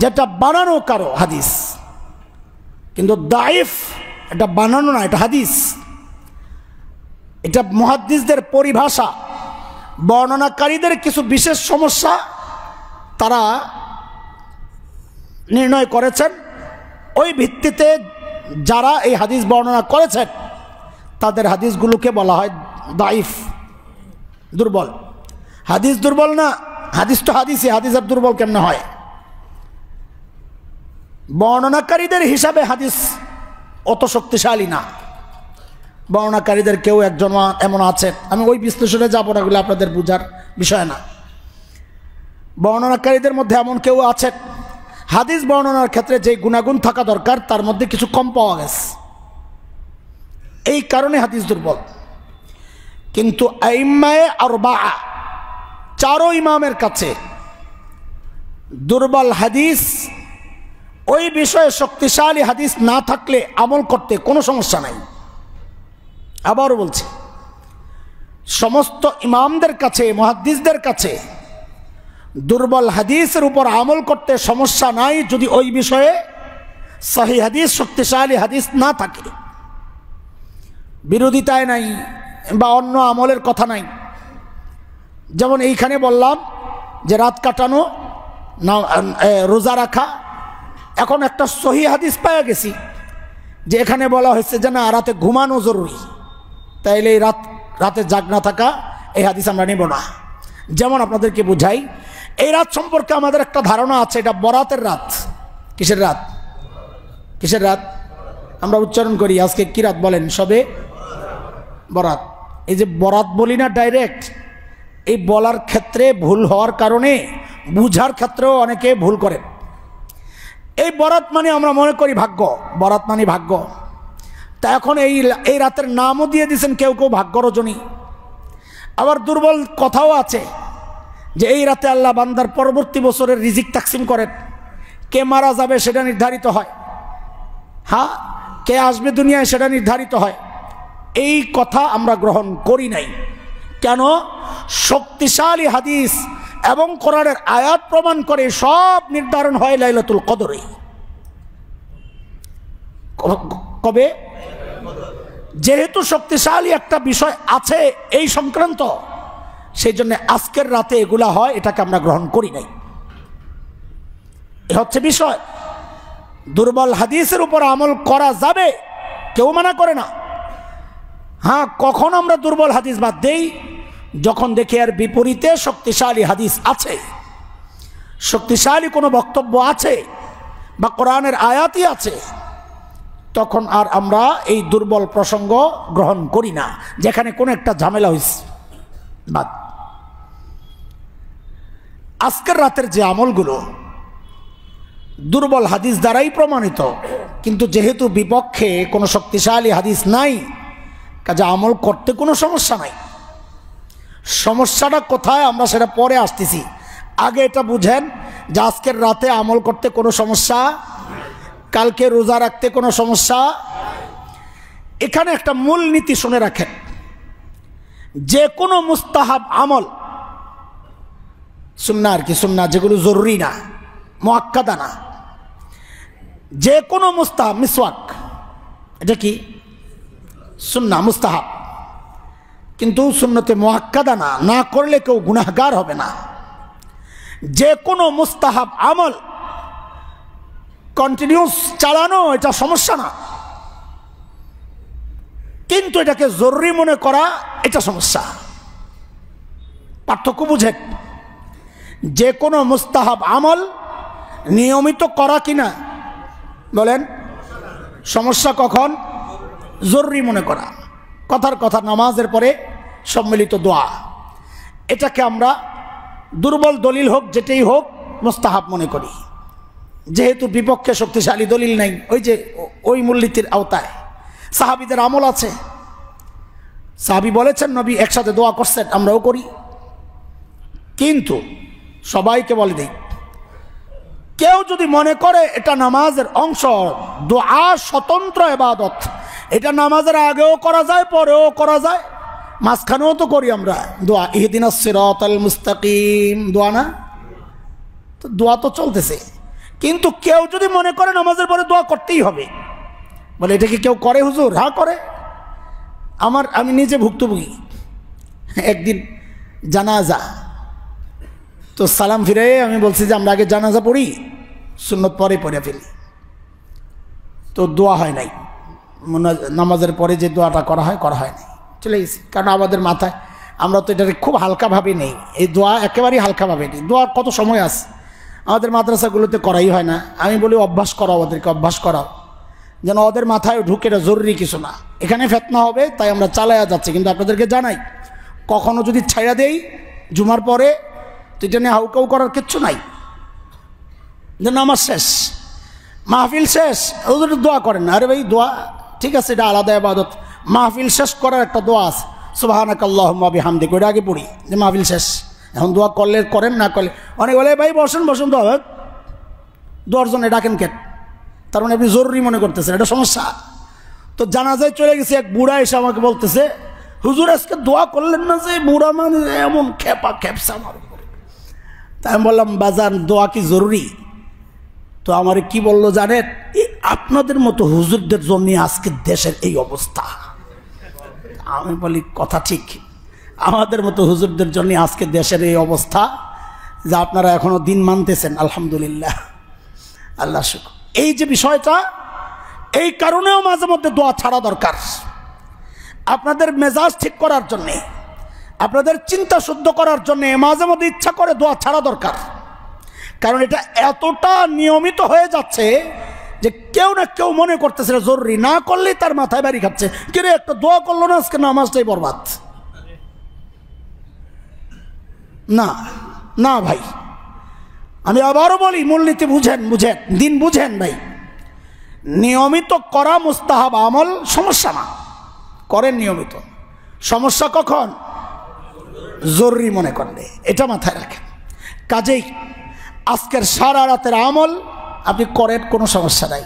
যেটা বানানো কারো হাদিস, কিন্তু দাইফ এটা বানানো না, এটা হাদিস। এটা মুহাদ্দিসদের পরিভাষা, বর্ণনাকারীদের কিছু বিশেষ সমস্যা তারা নির্ণয় করেছেন, ওই ভিত্তিতে যারা এই হাদিস বর্ণনা করেছেন তাদের হাদিসগুলোকে বলা হয় দাইফ, দুর্বল। হাদিস দুর্বল না, হাদিস তো হাদিসই, হাদিস আর দুর্বল কেমনে হয়? বর্ণনাকারীদের হিসাবে হাদিস অত শক্তিশালী না। বর্ণনাকারীদের কেউ একজন এমন আছে, আমি ওই বিশ্লেষণে যাবো না, এগুলো আপনাদের বোঝার বিষয় না। বর্ণনাকারীদের মধ্যে এমন কেউ আছে, হাদিস বর্ণনার ক্ষেত্রে যে গুণাগুণ থাকা দরকার তার মধ্যে কিছু কম পাওয়া গেছে, এই কারণে হাদিস দুর্বল। কিন্তু আইম্মায়ে আরবাআ, চারো ইমামের কাছে দুর্বল হাদিস, ওই বিষয়ে শক্তিশালী হাদিস না থাকলে আমল করতে কোনো সমস্যা নাই। আবারও বলছি, সমস্ত ইমামদের কাছে, মুহাদ্দিসদের কাছে দুর্বল হাদিসের উপর আমল করতে সমস্যা নাই, যদি ওই বিষয়ে সহিহ হাদিস, শক্তিশালী হাদিস না থাকে। বিরোধিতায় নাই বা অন্য আমলের কথা নাই। যেমন এইখানে বললাম যে রাত কাটানো, রোজা রাখা, এখন একটা সহিহ হাদিস পাওয়া গেছি যে এখানে বলা হয়েছে যে না, রাতে ঘুমানো জরুরি, তাইলে এই রাতে জাগ না থাকা, এই হাদিস আমরা নেব না। যেমন আপনাদেরকে বুঝাই, এই রাত সম্পর্কে আমাদের একটা ধারণা আছে, এটা বরাতের রাত। কিসের রাত? কিসের রাত? আমরা উচ্চারণ করি আজকে কি রাত বলেন? সবে বরাত। এই যে বরাত বলি না ডাইরেক্ট, এই বলার ক্ষেত্রে ভুল হওয়ার কারণে বুঝার ক্ষেত্রেও অনেকে ভুল করেন। এই বরাত মানে আমরা মনে করি ভাগ্য, বরাত মানে ভাগ্য। তা এখন এই রাতের নামও দিয়ে দিয়েছেন কেউ কেউ ভাগ্য রজনী। আবার দুর্বল কথাও আছে যে এই রাতে আল্লাহ বান্দার পরবর্তী বছরের রিজিক তাকসিম করেন, কে মারা যাবে সেটা নির্ধারিত হয়, হ্যাঁ, কে আসবে দুনিয়ায় সেটা নির্ধারিত হয়। এই কথা আমরা গ্রহণ করি নাই। কেন? শক্তিশালী হাদিস এবং কোরআনের আয়াত প্রমাণ করে সব নির্ধারণ হয় লাইলাতুল কদরে। কবে? যেহেতু শক্তিশালী একটা বিষয় আছে এই সংক্রান্ত, সেই জন্য আজকের রাতে এগুলা হয়, এটাকে আমরা গ্রহণ করি নাই। এ হচ্ছে বিষয়। দুর্বল হাদিসের উপর আমল করা যাবে, কেউ মানা করে না। হ্যাঁ, কখন আমরা দুর্বল হাদিস বাদ দেই? যখন দেখি এর বিপরীতে শক্তিশালী হাদিস আছে, শক্তিশালী কোনো বক্তব্য আছে বা কোরআনের আয়াতই আছে, তখন আর আমরা এই দুর্বল প্রসঙ্গ গ্রহণ করি না, যেখানে কোনো একটা ঝামেলা হয়েছে বাদ। আজকের রাতের যে আমলগুলো দুর্বল হাদিস দ্বারাই প্রমাণিত, কিন্তু যেহেতু বিপক্ষে কোনো শক্তিশালী হাদিস নাই, কাজে আমল করতে কোনো সমস্যা নাই। সমস্যাটা কোথায় আমরা সেটা পরে আসতেছি। আগে এটা বুঝেন যে আজকের রাতে আমল করতে কোনো সমস্যা, কালকে রোজা রাখতে কোনো সমস্যা। এখানে একটা মূল নীতি শুনে রাখেন, যে কোনো মুস্তাহাব আমল, সুন্নাহ আর কি, সুন্নাহ যেগুলো জরুরি না, মুআক্কাদা না, যে কোনো মুস্তাহাব, মিসওয়াক এটা কি সুন্নাহ মুস্তাহাব, কিন্তু সুন্নতে মুআক্কাদা না, না করলে কেউ গুনাহগার হবে না। যে কোনো মুস্তাহাব আমল কন্টিনিউস চালানো এটা সমস্যা না, কিন্তু এটাকে জরুরি মনে করা এটা সমস্যা। পার্থক্য বুঝেন? যে কোনো মুস্তাহাব আমল নিয়মিত করা কিনা বলেন, সমস্যা কখন? জরুরি মনে করা। কথার কথা, নামাজের পরে সম্মিলিত দোয়া, এটাকে আমরা দুর্বল দলিল হোক যেটাই হোক মুস্তাহাব মনে করি, যেহেতু বিপক্ষে শক্তিশালী দলিল নাই। ওই যে ওই মূলনীতির আওতায় সাহাবীদের আমল আছে, সাহাবী বলেছেন নবী একসাথে দোয়া করছেন, আমরাও করি। কিন্তু সবাইকে বলে দেই, কেউ যদি মনে করে এটা নামাজের অংশ, দোয়া স্বতন্ত্র ইবাদত, এটা নামাজের আগেও করা যায়, পরেও করা যায়, মাঝখানেও তো করি আমরা দোয়া, ইহদিনাস সিরাতাল মুস্তাকিম, দোয়া না? তো দোয়া তো চলতেছে, কিন্তু কেউ যদি মনে করে নামাজের পরে দোয়া করতেই হবে, বলে এটা কি কেউ করে হুজুর? হ্যাঁ করে। আমি নিজে ভুক্তভোগী। একদিন জানাজা, তো সালাম ফিরে আমি বলছি যে আমরা আগে জানাজা পড়ি, সুন্নত পরে পড়ে ফেলি, তো দোয়া হয় নাই, নামাজের পরে যে দোয়াটা করা হয় নাই, চলে গেছি। কারণ আমাদের মাথায় আমরা তো এটাকে খুব হালকাভাবে নেই, এই দোয়া একেবারেই হালকাভাবে নেই। দোয়ার কত সময় আছে, আমাদের মাদ্রাসাগুলোতে করাই হয় না। আমি বলি অভ্যাস করাও, ওদেরকে অভ্যাস করাও, যেন ওদের মাথায় ঢুকে, এটা জরুরি কিছু না। এখানে ফেতনা হবে তাই আমরা চালায়া যাচ্ছি, কিন্তু আপনাদেরকে জানাই, কখনো যদি ছাইড়া দেই জুমার পরে, তো এটা নিয়ে হাউকাউ করার কিচ্ছু নাই, যে নামাজ শেষ, মাহফিল শেষ, ওদের দোয়া করেন না। আরে ভাই দোয়া ঠিক আছে, এটা আলাদা ইবাদত। মাহফিল শেষ করার একটা দোয়া আছে, সুবহানাকাল্লাহুম্মা বিহামদিক, ওইটা আগে পড়ি, যে মাহফিল শেষ। এখন দোয়া করলে করেন, না করলে অনেক বলে ভাই বসেন দোয়া, দোয়ার জন্য ডাকেন কেন? তার মানে আপনি জরুরি মনে করতেছেন, এটা সমস্যা। তো জানাজায় চলে গেছে, এক বুড়া এসে আমাকে বলতেছে, হুজুর আজকে দোয়া করলেন না যে? বুড়া মানে এমন খেপসা আমার। তাই আমি বললাম, বাজান দোয়া কি জরুরি? তো আমার কি বললো জানেন, আপনাদের মতো হুজুরদের জন্য আজকে দেশের এই অবস্থা। আমি বলি কথা ঠিক, আমাদের মতো হুজুরদের জন্য আজকে দেশের এই অবস্থা, যে আপনারা এখনো দিন মানতেছেন, আলহামদুলিল্লাহ, আল্লাহ শুকর। এই যে বিষয়টা, এই কারণেও মাঝে মধ্যে দোয়া ছাড়া দরকার, আপনাদের মেজাজ ঠিক করার জন্যে, আপনাদের চিন্তা শুদ্ধ করার জন্যে মাঝে মধ্যে ইচ্ছা করে দোয়া ছাড়া দরকার। কারণ এটা এতটা নিয়মিত হয়ে যাচ্ছে যে কেউ না কেউ মনে করতেছে জরুরি, না করলেই তার মাথায় বাড়ি খাচ্ছে, কিরে একটা দোয়া করলো না আজকে, নামাজটাই বরবাদ। না না ভাই, আমি আবারও বলি, মূলনীতি বুঝেন, দিন বুঝেন ভাই। নিয়মিত করা মুস্তাহাব আমল সমস্যা না, করেন নিয়মিত। সমস্যা কখন? জরুরি মনে করলে, এটা মাথায় রাখেন। কাজেই আজকের সারা রাতের আমল আপনি করেন, কোনো সমস্যা নাই,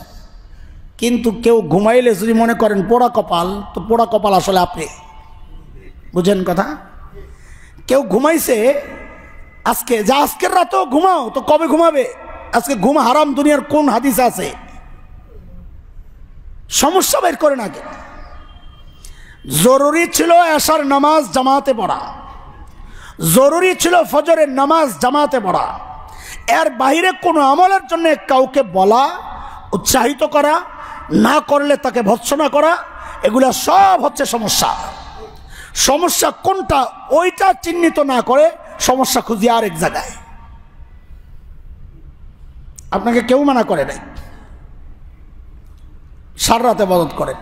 কিন্তু কেউ ঘুমাইলে যদি মনে করেন পোড়া কপাল, তো পোড়া কপাল আসলে আপনি, বুঝেন কথা? কেউ ঘুমাইছে আজকে, যা আজকের রাতেও ঘুমাও, তো কবে ঘুমাবে? আজকে ঘুম হারাম দুনিয়ার কোন হাদিস আছে? সমস্যা বের করেন আগে। জরুরি ছিল এশার নামাজ জামাতে পড়া, জরুরি ছিল ফজরের নামাজ জামাতে পড়া, এর বাইরে কোনো আমলের জন্য কাউকে বলা, উৎসাহিত করা, না করলে তাকে ভৎসনা করা, এগুলা সব হচ্ছে সমস্যা। সমস্যা কোনটা ওইটা চিহ্নিত না করে সমস্যা খুঁজি আরেক জায়গায়। আপনাকে কেউ মানা করে নাই, সারা রাত ইবাদত করেন,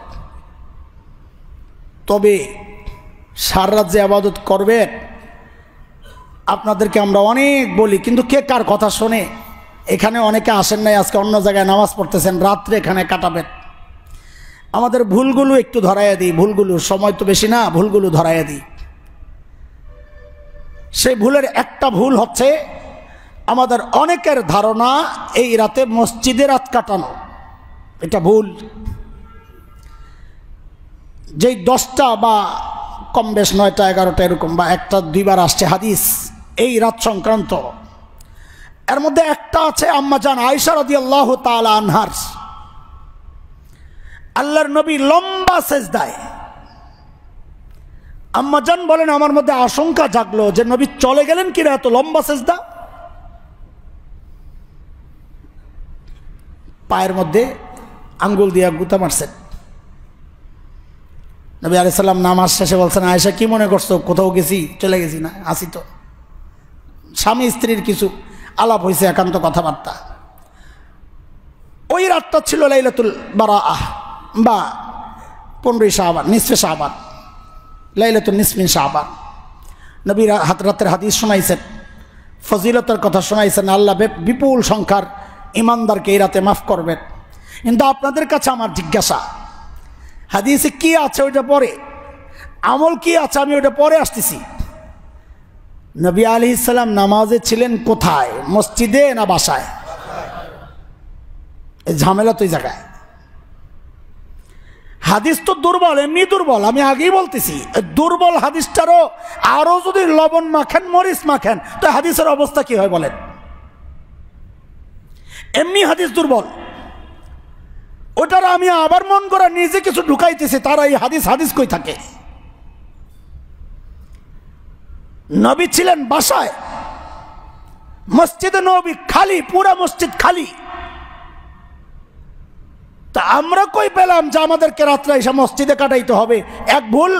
তবে সারা রাত যে ইবাদত করবেন, আপনাদেরকে আমরা অনেক বলি, কিন্তু কে কার কথা শোনে? এখানে অনেকে আসেন নাই, আজকে অন্য জায়গায় নামাজ পড়তেছেন, রাত্রে এখানে কাটাবেন। আমাদের ভুলগুলো একটু ধরাইয়া দিই, ভুলগুলো, সময় তো বেশি না, ভুলগুলো ধরাইয়া দিই। সেই ভুলের একটা ভুল হচ্ছে, আমাদের অনেকের ধারণা এই রাতে মসজিদে রাত কাটানো, এটা ভুল। যেই 10টা বা কম বেশ 9টা 11টা এরকম বা একটা দুইবার আসছে হাদিস এই রাত সংক্রান্ত, এর মধ্যে একটা আছে আম্মা জান আয়েশা রাদিয়াল্লাহু তাআলা আনহার। আল্লাহর নবী লম্বা সেজদায়, আম্মা জান বলেন আমার মধ্যে আশঙ্কা জাগলো যে নবী চলে গেলেন কিনা, এত লম্বা সেজদা। পায়ের মধ্যে আঙ্গুল দিয়ে গুতা মারছেন। নবী আলাইহিস সালাম নামাজ শেষে বলছেন, আয়েশা কি মনে করছো, কোথাও গেছি, চলে গেছি না, আসি তো। স্বামী স্ত্রীর কিছু আলাপ হয়েছে, একান্ত কথাবার্তা। ওই রাতটা ছিল লাইলাতুল বারাআহ বা 15 শাবান, নিসফে শাবান, লাইলাতুল নিসফিন শাবান। নবী রাতের হাদিস শোনাইছেন, ফজিলতের কথা শোনাইছেন, আল্লাহ বিপুল সংখ্যার ইমানদারকে এই রাতে মাফ করবেন। কিন্তু আপনাদের কাছে আমার জিজ্ঞাসা, হাদিসে কি আছে ওইটা পরে, আমল কি আছে আমি ওইটা পরে আসতেছি। নবী আলাইহিস সালাম নামাজে ছিলেন কোথায়, মসজিদে না বাসায়? এই ঝামেলা তো এই জায়গায়। হাদিস তো দুর্বল, এমনি দুর্বল, আমি আগেই বলতেছি। দুর্বল হাদিসটারও আরো যদি লবণ মাখেন, মরিচ মাখেন, তো হাদিসের অবস্থা কি হয় বলেন? এমনি হাদিস দুর্বল, ওটার আমি আবার মন করে নিজে কিছু ঢুকাইতেছি, তারা এই হাদিস হাদিস কই থাকে। নবী ছিলেন বাসায়, মসজিদে নবী খালি, পুরা মসজিদ খালি। তা আমরা কই পেলাম যে আমাদেরকে রাত্রে এসে মসজিদে কাটাইতে হবে? এক ভুল,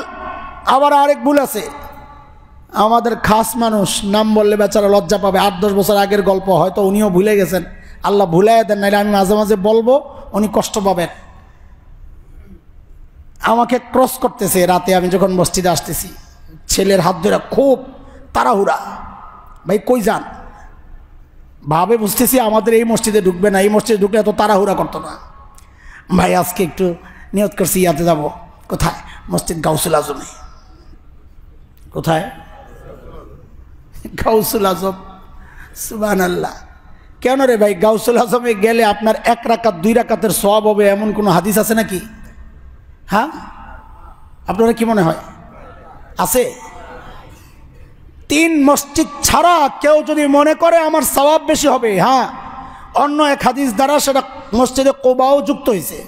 আবার আরেক ভুল আছে। আমাদের খাস মানুষ, নাম বললে বেচারা লজ্জা পাবে, 8-10 বছর আগের গল্প, হয়তো উনিও ভুলে গেছেন, আল্লাহ ভুলাই দেন, নাইলে আমি মাঝে মাঝে বলবো, উনি কষ্ট পাবেন। আমাকে ক্রস করতেছে রাতে, আমি যখন মসজিদে আসতেছি, ছেলের হাত ধরে খুব তাড়াহুড়া, ভাই কই যান? ভাবে বুঝতেছি আমাদের এই মসজিদে ঢুকবে না, এই মসজিদে ঢুকলে এত তাড়াহুড়া করতো না। ভাই আজকে একটু নিয়ত করছি ইয়াতে যাব। কোথায়? মসজিদ গাউসুল আজমে। কোথায়? গাউসুল আজম। সুবহানাল্লাহ। কেন রে ভাই, গাউসুল আজমে গেলে আপনার 1 রাকাত 2 রাকাতের সওয়াব হবে এমন কোনো হাদিস আছে নাকি? হ্যাঁ, আপনারা কি মনে হয় আছে? 3 মসজিদ ছাড়া কেউ যদি মনে করে আমার সওয়াব বেশি হবে, হ্যাঁ, অন্য এক হাদিস দ্বারা সেটা মসজিদে কুবাও যুক্ত হয়েছে।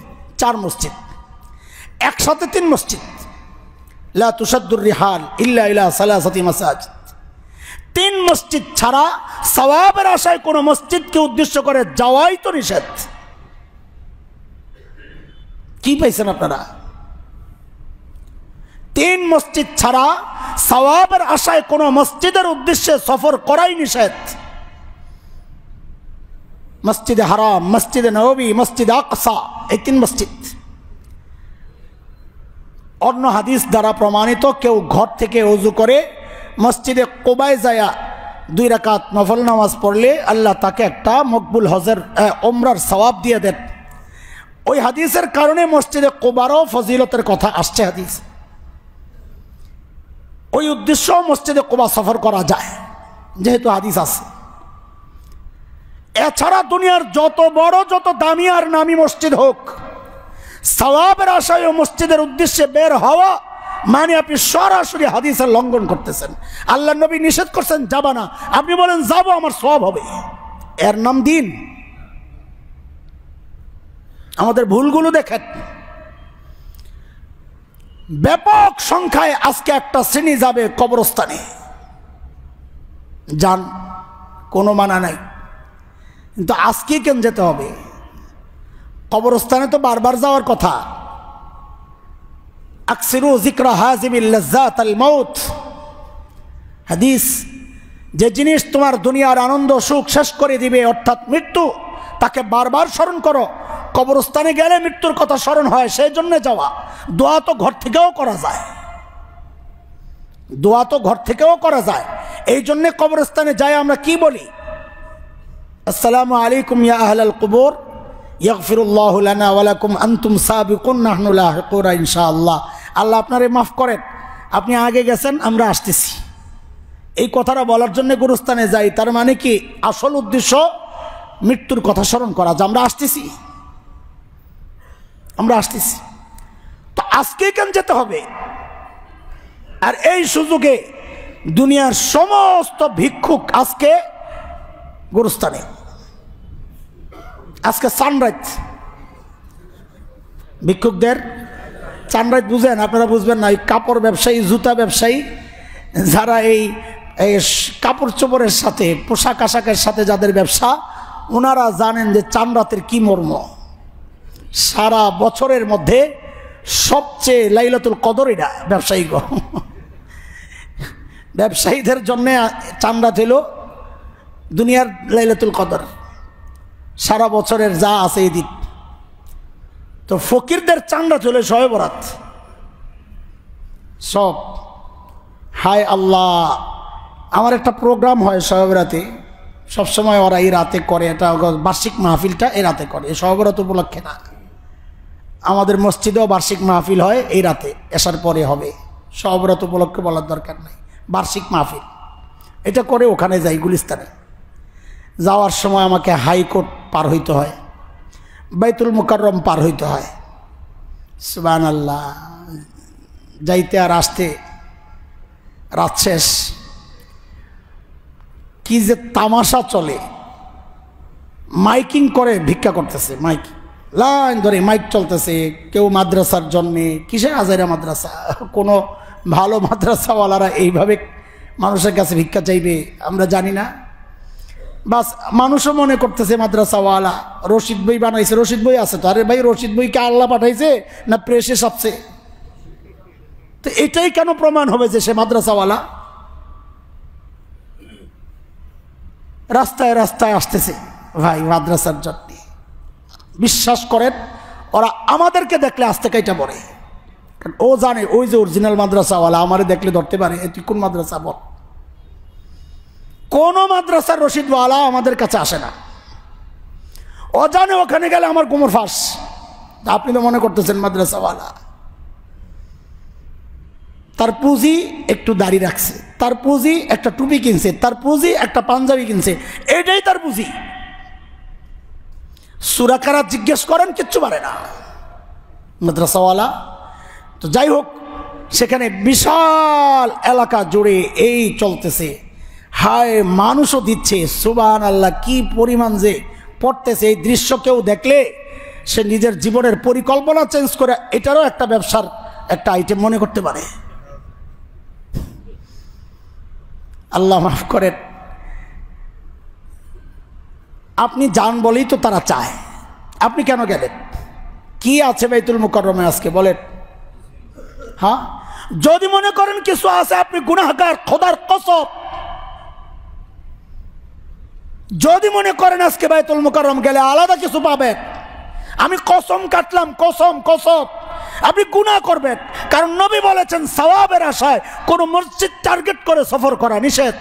4 মসজিদ একসাথে, 3 মসজিদ। লা তুশাদ্দুর রিহাল ইল্লা ইলা সালাসাতি মাসাজিদ। 3 মসজিদ ছাড়া সওয়াবের আশায় কোনো মসজিদকে উদ্দেশ্য করে যাওয়াই তো নিষেধ। কি পাইছেন আপনারা? 3 মসজিদ ছাড়া সওয়াবের আশায় কোনো মসজিদের উদ্দেশ্যে সফর করাই নিষেধ। মসজিদে হারাম, মসজিদে নববী, মসজিদে আকসা, এই 3 মসজিদ। অন্য হাদিস দ্বারা প্রমাণিত, কেউ ঘর থেকে ওযু করে মসজিদে কুবায় যায়া 2 রাকাত নফল নামাজ পড়লে আল্লাহ তাকে একটা মকবুল হজের ওমরার সওয়াব দিয়ে দেন। ওই হাদিসের কারণে মসজিদে কুবারও ফজিলতের কথা আসছে হাদিস। ওই উদ্দেশ্য মসজিদে কুবা সফর করা যায়, যেহেতু হাদিস আছে। এছাড়া দুনিয়ার যত বড়, যত দামি আর নামি মসজিদ হোক, সওয়াবের আশায় মসজিদের উদ্দেশ্যে বের হওয়া মানে আপনি সরাসরি হাদিসের লঙ্ঘন করতেছেন। আল্লাহ নবী নিষেধ করছেন যাবা না, আপনি বলেন যাবো, আমার সওয়াব হবে। এর নাম দিন। আমাদের ভুলগুলো দেখেন। ব্যাপক সংখ্যায় আজকে একটা শ্রেণী যাবে কবরস্থানে, যান, কোনো মানা নাই, কিন্তু আজকে কেন যেতে হবে? কবরস্থানে তো বারবার যাওয়ার কথা। আকসিরু যিকরা হাযিমিল লাজ্জাত আল মাউত। হাদিস, যে জিনিস তোমার দুনিয়ার আনন্দ সুখ শেষ করে দিবে, অর্থাৎ মৃত্যু, তাকে বারবার স্মরণ করো। কবরস্থানে গেলে মৃত্যুর কথা স্মরণ হয়, সেই জন্য যাওয়া। দোয়া তো ঘর থেকেও করা যায়, দোয়া তো ঘর থেকেও করা যায়। এই জন্যে কবরস্থানে যাই আমরা কি বলি? আসসালামু আলাইকুম ইয়া আহলাল কুবুর, ইয়াগফিরুল্লাহু লানা ওয়া লাকুম, আনতুম সাবিকুন নাহনু লাহিকুন ইনশাআল্লাহ। আল্লাহ আপনারে মাফ করেন, আপনি আগে গেছেন, আমরা আসতেছি। এই কথাটা বলার জন্য গুরুস্থানে যাই। তার মানে কি? আসল উদ্দেশ্য মৃত্যুর কথা স্মরণ করা, যে আমরা আসতেছি, আমরা আসতেছি। তো আজকে কেন যেতে হবে? আর এই সুযোগে দুনিয়ার সমস্ত ভিক্ষুক আজকে গুরুস্থানে, আজকে সানরাইজ ভিক্ষুকদের সানরাইজ বুঝেন আপনারা? বুঝবেন না। এই কাপড় ব্যবসায়ী, জুতা ব্যবসায়ী, যারা এই কাপড় চোপড়ের সাথে, পোশাক আশাকের সাথে যাদের ব্যবসা, ওনারা জানেন যে চাঁদরাতের কি মর্ম। সারা বছরের মধ্যে সবচেয়ে লাইলাতুল কদর এটা ব্যবসায়ী ব্যবসায়ীদের জন্য চাঁদরাত হলো দুনিয়ার লাইলাতুল কদর, সারা বছরের যা আছে এই দিক। তো ফকিরদের চাঁদরাত হলো শবে বরাত। সব হায় আল্লাহ, আমার একটা প্রোগ্রাম হয় শবে বরাতে, সবসময় ওরা এই রাতে করে, এটা বার্ষিক মাহফিলটা এই রাতে করে, এই শবে বরাত উপলক্ষে না। আমাদের মসজিদেও বার্ষিক মাহফিল হয় এই রাতে, এসার পরে হবে। শবে বরাত উপলক্ষে বলার দরকার নাই, বার্ষিক মাহফিল এটা করে। ওখানে যাই গুলিস্তানে, যাওয়ার সময় আমাকে হাইকোর্ট পার হইতে হয়, বাইতুল মুকাররম পার হইতে হয়। সুবহানাল্লাহ, যাইতে আর আসতে রাত শেষ। কি যে তামাশা চলে, মাইকিং করে ভিক্ষা করতেছে, মাইক লাইন ধরে মাইক চলতেছে। কেউ মাদ্রাসার জন্যে, কিসের আজাইরা মাদ্রাসা, কোনো ভালো মাদ্রাসাওয়ালারা এইভাবে মানুষের কাছে ভিক্ষা চাইবে আমরা জানি না। বাস মানুষও মনে করতেছে মাদ্রাসাওয়ালা, রশিদ বই বানাইছে, রশিদ বই আছে তো। আরে ভাই, রশিদ বইকে আল্লাহ পাঠাইছে না প্রেসে ছাপছে? তো এটাই কেন প্রমাণ হবে যে সে মাদ্রাসাওয়ালা? রাস্তায় রাস্তায় আসতেছে ভাই মাদ্রাসার জন্য। বিশ্বাস করেন, ওরা আমাদেরকে দেখলে আস্তে কাইটা পড়ে, কারণ ও জানে ওই যে অরিজিনাল মাদ্রাসাওয়ালা আমারে দেখলে ধরতে পারে, তুই কোন মাদ্রাসা বল। কোন মাদ্রাসার রশিদওয়ালা আমাদের কাছে আসে না, ও জানে ওখানে গেলে আমার কোমর ফাঁস। আপনি তো মনে করতেছেন মাদ্রাসাওয়ালা, তার পুঁজি একটু দাড়ি রাখছে, তার পুঁজি একটা টুপি কিনছে, তার পুঁজি একটা পাঞ্জাবি কিনছে, এটাই তার পুঁজি। সূরা কারাত জিজ্ঞেস করেন, কিচ্ছু পারে না মাদ্রাসাওয়ালা। তো যাই হোক, সেখানে বিশাল এলাকা জুড়ে এই চলতেছে। হায়, মানুষও দিচ্ছে, সুবহানাল্লাহ, কি পরিমাণ যে পড়তেছে। এই দৃশ্য কেউ দেখলে সে নিজের জীবনের পরিকল্পনা চেঞ্জ করে এটারও একটা ব্যবসার একটা আইটেম মনে করতে পারে। আল্লাহ মাফ করেন। আপনি যান বলেই তো তারা চায়। আপনি কেন গেলেন? কি আছে বাইতুল মুকাররমে আজকে বলেন? হ্যাঁ, যদি মনে করেন কিছু আছে, আপনি গুনাহগার, খোদার কসম। যদি মনে করেন আজকে বাইতুল মুকাররম গেলে আলাদা কিছু পাবেন, আমি কসম কাটলাম, কসম কসম, আপনি গুনাহ করবেন। কারণ নবী বলেছেন সওয়াবের আশায় কোন মসজিদ টার্গেট করে সফর করা নিষেধ।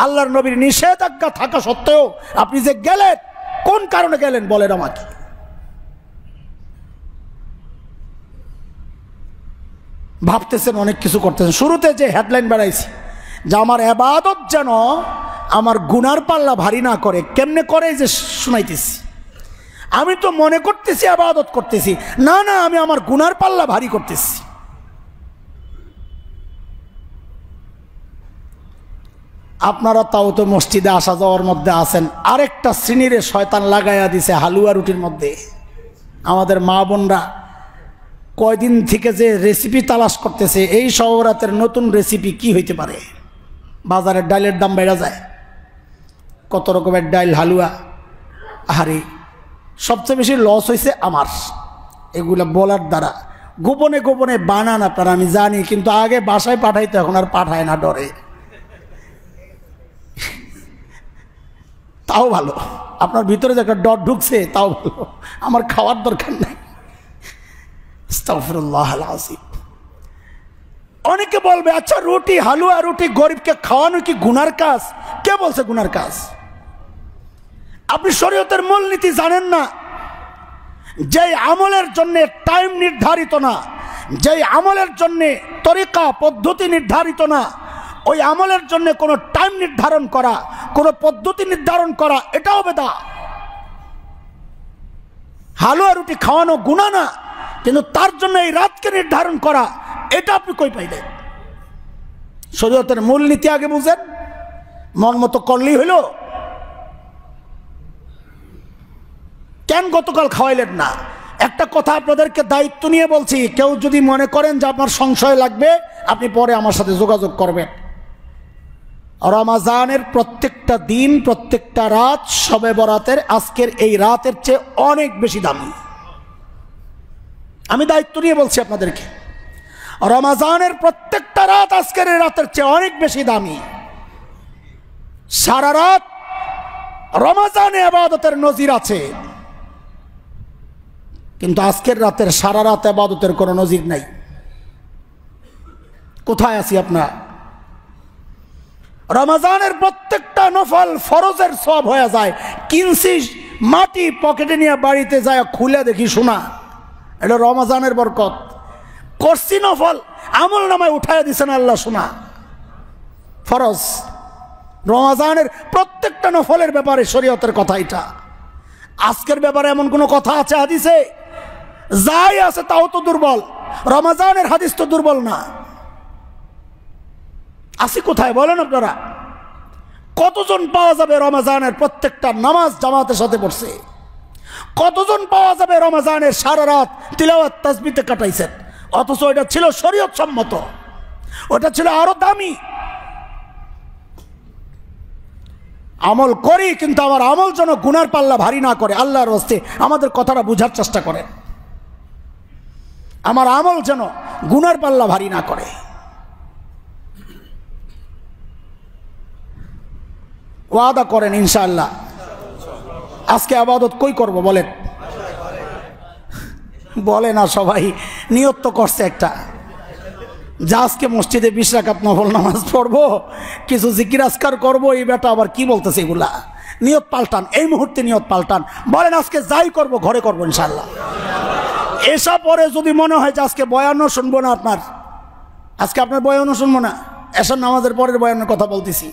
আল্লাহর নবীর নিষেধাজ্ঞা থাকা সত্ত্বেও আপনি যে গেলেন, কোন কারণে গেলেন বলেন আমাকে? ভাবতেছেন অনেক কিছু করতেছেন। শুরুতে যে হেডলাইন বাড়াইছি যে আমার ইবাদত যেন আমার গুনার পাল্লা ভারী না করে, কেমনে করে যে শুনাইতেছি। আমি তো মনে করতেছি ইবাদত করতেছি, না না, আমি আমার গুনার পাল্লা ভারী করতেছি। আপনারা তাও তো মসজিদে আসা যাওয়ার মধ্যে আছেন। আরেকটা শ্রেণীরে শয়তান লাগাইয়া দিছে হালুয়া রুটির মধ্যে। আমাদের মা বোনরা কয়দিন থেকে যে রেসিপি তালাশ করতেছে, এই শবে-বরাতের নতুন রেসিপি কি হইতে পারে। বাজারের ডাইলের দাম বেড়ে যায়, কত রকমের ডাইল, হালুয়া। আরে সবচেয়ে বেশি লস হয়েছে আমার এগুলা বলার দ্বারা। গোপনে গোপনে বানান আপনারা, আমি জানি, কিন্তু আগে বাসায় পাঠাইতো, এখন আর পাঠায় না, ডরে। তাও ভালো, আপনার ভিতরে যে একটা ডর ঢুকছে তাও ভালো, আমার খাওয়ার দরকার নাই। আস্তাগফিরুল্লাহ আল আযীম। অনেকে বলবে, আচ্ছা রুটি, হালুয়া রুটি গরিবকে খাওয়ানো কি গুনার কাজ? কে বলছে গুনার কাজ? আপনি শরীয়তের মূলনীতি জানেন না। যেই আমলের জন্য টাইম নির্ধারিত না, যেই আমলের জন্য তরিকা পদ্ধতি নির্ধারিত না, ওই আমলের জন্য কোনো টাইম নির্ধারণ করা, কোনো পদ্ধতি নির্ধারণ করা, এটাও বেদাত। হালুয়া রুটি খাওয়ানো গুনাহ না, কিন্তু তার জন্য এই রাতকে নির্ধারণ করা, এটা আপনি কই পাইলেন? শরীয়তের মূলনীতি আগে বুঝেন, মন মতো করলেই হইল। কেন গতকাল খাওয়াইলেন না? একটা কথা আপনাদেরকে দায়িত্ব নিয়ে বলছি, কেউ যদি মনে করেন যে আপনার সংশয় লাগবে, আপনি পরে আমার সাথে যোগাযোগ করবেন। রমাজানের প্রত্যেকটা দিন, প্রত্যেকটা রাত শবে বরাতের আজকের এই রাতের চেয়ে অনেক বেশি দামি। আমি দায়িত্ব নিয়ে বলছি আপনাদেরকে, রমাজানের প্রত্যেকটা রাত আজকের এই রাতের চেয়ে অনেক বেশি দামি। সারা রাত রমাজানে ইবাদতের নজির আছে, কিন্তু আজকের রাতের সারা রাত ইবাদতের কোনো নজির নাই। কোথায় আছি আপনার? রমাজানের প্রত্যেকটা নফল ফরজের সওয়াব হয়ে যায়। কিনছি মাটি পকেটে নিয়ে বাড়িতে যায় খুলে দেখি সোনা, এটা রমাজানের বরকত। করছি নফল, আমল নামায় উঠায় দিছেন আল্লাহ সোনা। ফরজ রমাজানের প্রত্যেকটা নফলের ব্যাপারে শরীয়তের কথা এটা। আজকের ব্যাপারে এমন কোনো কথা আছে হাদিসে? যাই আছে তাও তো দুর্বল। রমাজানের হাদিস তো দুর্বল না। আসি কোথায় বলেন আপনারা? কতজন পাওয়া যাবে রমাজানের প্রত্যেকটা নামাজ জামাতের সাথে পড়ছে? কতজন পাওয়া যাবে রমাজানের সারা রাত তিলাওয়াত তাসবিতে কাটাইছেন? অথচ এটা ছিল শরীয়ত সম্মত, ওটা ছিল আরো দামি। আমল করি, কিন্তু আমার আমল যেন গুনার পাল্লা ভারী না করে। আল্লাহর হস্তে আমাদের কথাটা বুঝার চেষ্টা করেন। আমার আমল যেন গুনার পাল্লা ভারী না করে। ওয়াদা করেন ইনশাআল্লাহ। আজকে ইবাদত কই করব বলেন? বলে না সবাই, নিয়ত তো করছে একটা, যা আজকে মসজিদে 20 রাকাত নফল নামাজ পড়বো, কিছু জিকির আজকার করবো। এই বেটা আবার কি বলতেছে এগুলা? নিয়ত পাল্টান, এই মুহূর্তে নিয়ত পাল্টান। বলেন আজকে যাই করব ঘরে করবো ইনশাআল্লাহ। এসা পরে যদি মনে হয় যে আজকে বয়ানও শুনবো না, আজকে আপনার বয়ানও শুনবো না, এসার নামাজের পরের বয়ানের কথা বলতেছি,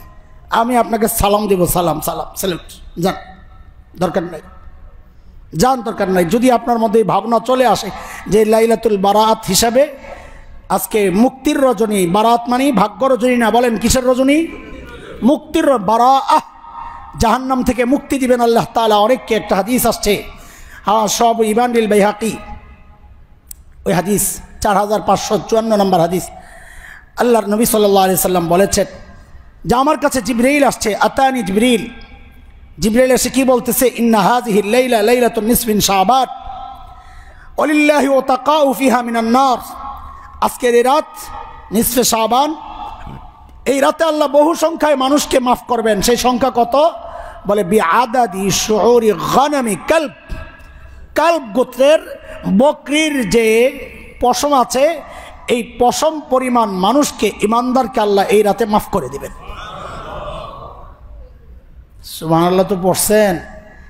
আমি আপনাকে সালাম দেব। সালাম স্যালুট, যান, দরকার নাই, যান, দরকার নাই। যদি আপনার মধ্যে ভাবনা চলে আসে যে লাইলাতুল বারাত হিসাবে আজকে মুক্তির রজনী, বারাত মানে ভাগ্য রজনী না, বলেন কিসের রজনী? মুক্তির। বারাআহ, জাহান্নাম থেকে মুক্তি দিবেন আল্লাহ তাআলা অনেককে। একটা হাদিস আসছে, হ্যাঁ, সব ইমাম বিল বাইহাকি, ওই হাদিস 4554 নম্বর হাদিস। আল্লাহর নবী সাল্লাল্লাহু আলাইহি সাল্লাম বলেছেন যে আমার কাছে জিবরাইল আসছে। আতানি জিবরিল, জিবরাইল এসে কি বলতেছে? ইন্না হাযিহিল লাইলা লাইলাতুন নিসফিন শাবান ওয়ালিল্লাহি ওয়াতাকাউ ফিহা মিনান নার। আজকের এই রাত নিসফে শাবান, এই রাতে আল্লাহ বহু সংখ্যায় মানুষকে মাফ করবেন। সেই সংখ্যা কত? বলে বিআদাদি শুউরি গানামি কালব। কালব গোত্রের বকরির যে পশম আছে, এই পশম পরিমাণ মানুষকে, ইমানদারকে আল্লাহ এই রাতে মাফ করে দিবেন। সুবহানাল্লাহ তো পড়ছেন,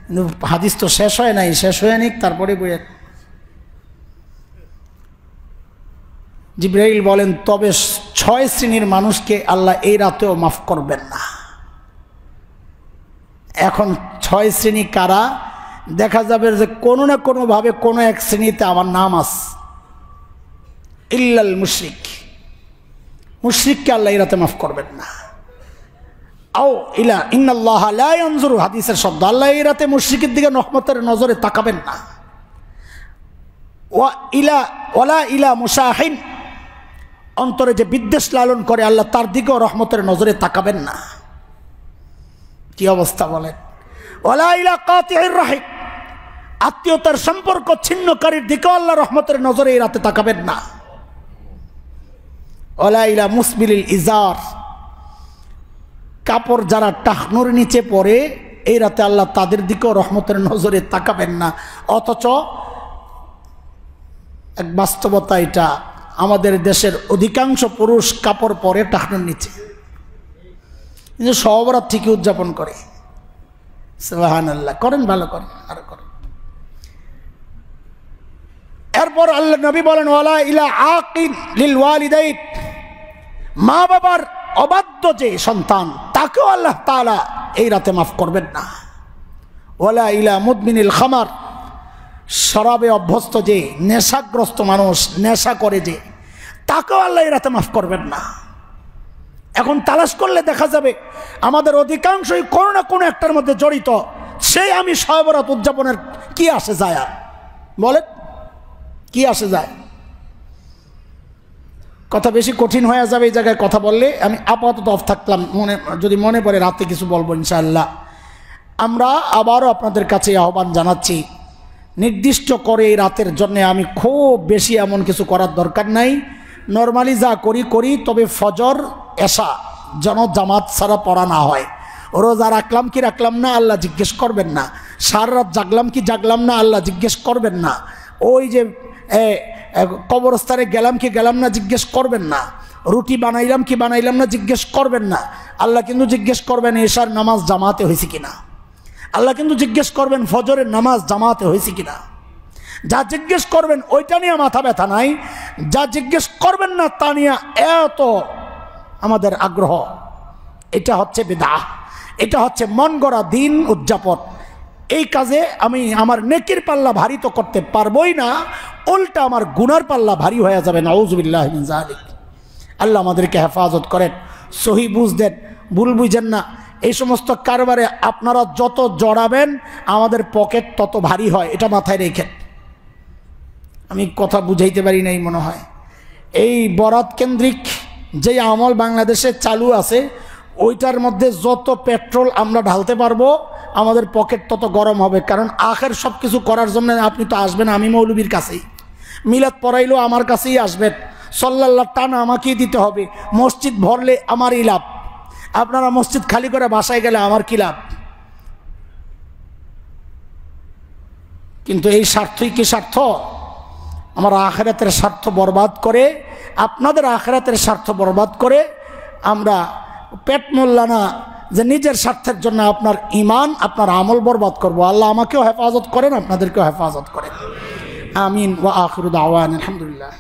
কিন্তু হাদিস তো শেষ হয় নাই, শেষ হয়ে নিক তারপরে বইয়ের। জিবরাইল বলেন তবে 6 শ্রেণীর মানুষকে আল্লাহ এই রাতেও মাফ করবেন না। এখন 6 শ্রেণী কারা? দেখা যাবে যে কোনো না কোনোভাবে কোনো এক শ্রেণীতে আমার নাম আছে। ইল্লাল মুশরিক, মুশরিককে আল্লাহ এই রাতে মাফ করবেন না। আও ইলা ইন্নাল্লাহা লা ইয়ানজুরু, হাদিসের শব্দ, আল্লাহ এই রাতে মুশরিকের দিকে রহমতের নজরে তাকাবেন না। ওয়ালা ইলা মুশাহিন, অন্তরে যে বিদ্বেষ লালন করে আল্লাহ তার দিকেও রহমতের নজরে তাকাবেন না। কি অবস্থা বলেন? ওয়ালা ইলা কাতিইর রাহিম, আত্মীয়তার সম্পর্ক ছিন্নকারীর দিকেও আল্লাহ রহমতের নজরে এই রাতে তাকাবেন না। ওয়ালা ইলা মুসবিলিল ইজার, কাপড় যারা টাকনুর নিচে পরে এই রাতে আল্লাহ তাদের দিকেও রহমতের নজরে তাকাবেন না। অথচ এক বাস্তবতা এটা, আমাদের দেশের অধিকাংশ পুরুষ কাপড় পরে টাকনুর নিচে, কিন্তু সবরাত ঠিকই উদযাপন করে। সুবহানাল্লাহ, করেন, ভালো করেন, আরো করেন। এরপর আল্লাহ নবী বলেন ওয়ালা ইলা আকিন লিল ওয়ালিদাইন, মা বাবার অবাধ্য যে সন্তান তাকেও আল্লাহ তাআলা এই রাতে মাফ করবেন না। ওয়ালা ইলা মুদমিনিল খামার, শরাবে অভ্যস্ত যে নেশাগ্রস্ত মানুষ, নেশা করে যে, তাকেও আল্লাহ এই রাতে মাফ করবেন না। এখন তালাশ করলে দেখা যাবে আমাদের অধিকাংশই কোনো না কোনো একটার মধ্যে জড়িত। সেই আমি শবে বরাত উদযাপনের কি আসে যায়? বলেন, কি আসে যায়? কথা বেশি কঠিন হয়ে যাবে এই জায়গায় কথা বললে। আমি আপাতত অফ থাকলাম, যদি মনে পড়ে রাতে কিছু বলবো ইনশাআল্লাহ। আমরা আবারও আপনাদের কাছে আহ্বান জানাচ্ছি, নির্দিষ্ট করে এই রাতের জন্য আমি খুব বেশি এমন কিছু করার দরকার নাই। নর্মালি যা করি, তবে ফজর এশা যেন জামাত ছাড়া পড়া না হয়। রোজা রাখলাম কি রাখলাম না আল্লাহ জিজ্ঞেস করবেন না। সারা রাত জাগলাম কি জাগলাম না আল্লাহ জিজ্ঞেস করবেন না। ওই যে কবরস্থানে গেলাম কি গেলাম না জিজ্ঞেস করবেন না। রুটি বানাইলাম কি বানাইলাম না জিজ্ঞেস করবেন না। আল্লাহ কিন্তু জিজ্ঞেস করবেন এশার নামাজ জামাতে হয়েছে কিনা। আল্লাহ কিন্তু জিজ্ঞেস করবেন ফজরের নামাজ জামাতে হয়েছে কিনা। যা জিজ্ঞেস করবেন ওইটা নিয়ে মাথা ব্যথা নাই, যা জিজ্ঞেস করবেন না তা নিয়ে এত আমাদের আগ্রহ। এটা হচ্ছে বিদআহ, এটা হচ্ছে মন গড়া দিন উদযাপন। এই কাজে আমি আমার নেকির পাল্লা ভারী তো করতে পারবই না, উল্টা আমার গুনার পাল্লা ভারী হয়ে যাবে। নাউযুবিল্লাহি মিন যালিক। আল্লাহ আমাদেরকে হেফাজত করেন, সহি বুঝ দেন, ভুল বুঝেন না। এই সমস্ত কারবারে আপনারা যত জড়াবেন আমাদের পকেট তত ভারী হয়, এটা মাথায় রেখেন। আমি কথা বুঝাইতে পারি নাই মনে হয়। এই বরাত কেন্দ্রিক যে আমল বাংলাদেশে চালু আছে, ওইটার মধ্যে যত পেট্রোল আমরা ঢালতে পারবো আমাদের পকেট তত গরম হবে। কারণ আখের সব কিছু করার জন্য আপনি তো আসবেন আমি মৌলবীর কাছেই, মিলাদ পড়াইলেও আমার কাছেই আসবেন, সাল্লাল্লাহ টানা আমাকেই দিতে হবে, মসজিদ ভরলে আমারই লাভ, আপনারা মসজিদ খালি করে বাসায় গেলে আমার কি লাভ? কিন্তু এই স্বার্থই কি স্বার্থ? আমার আখিরাতের স্বার্থ বরবাদ করে, আপনাদের আখিরাতের স্বার্থ বরবাদ করে আমরা পেট মোল্লা না যে নিজের স্বার্থের জন্য আপনার ঈমান আপনার আমল বরবাদ করব। আল্লাহ আমাকেও হেফাজত করেন, আপনাদেরকেও হেফাজত করেন। আমিন। ওয়া আখিরু দাওয়ানা আলহামদুলিল্লাহ।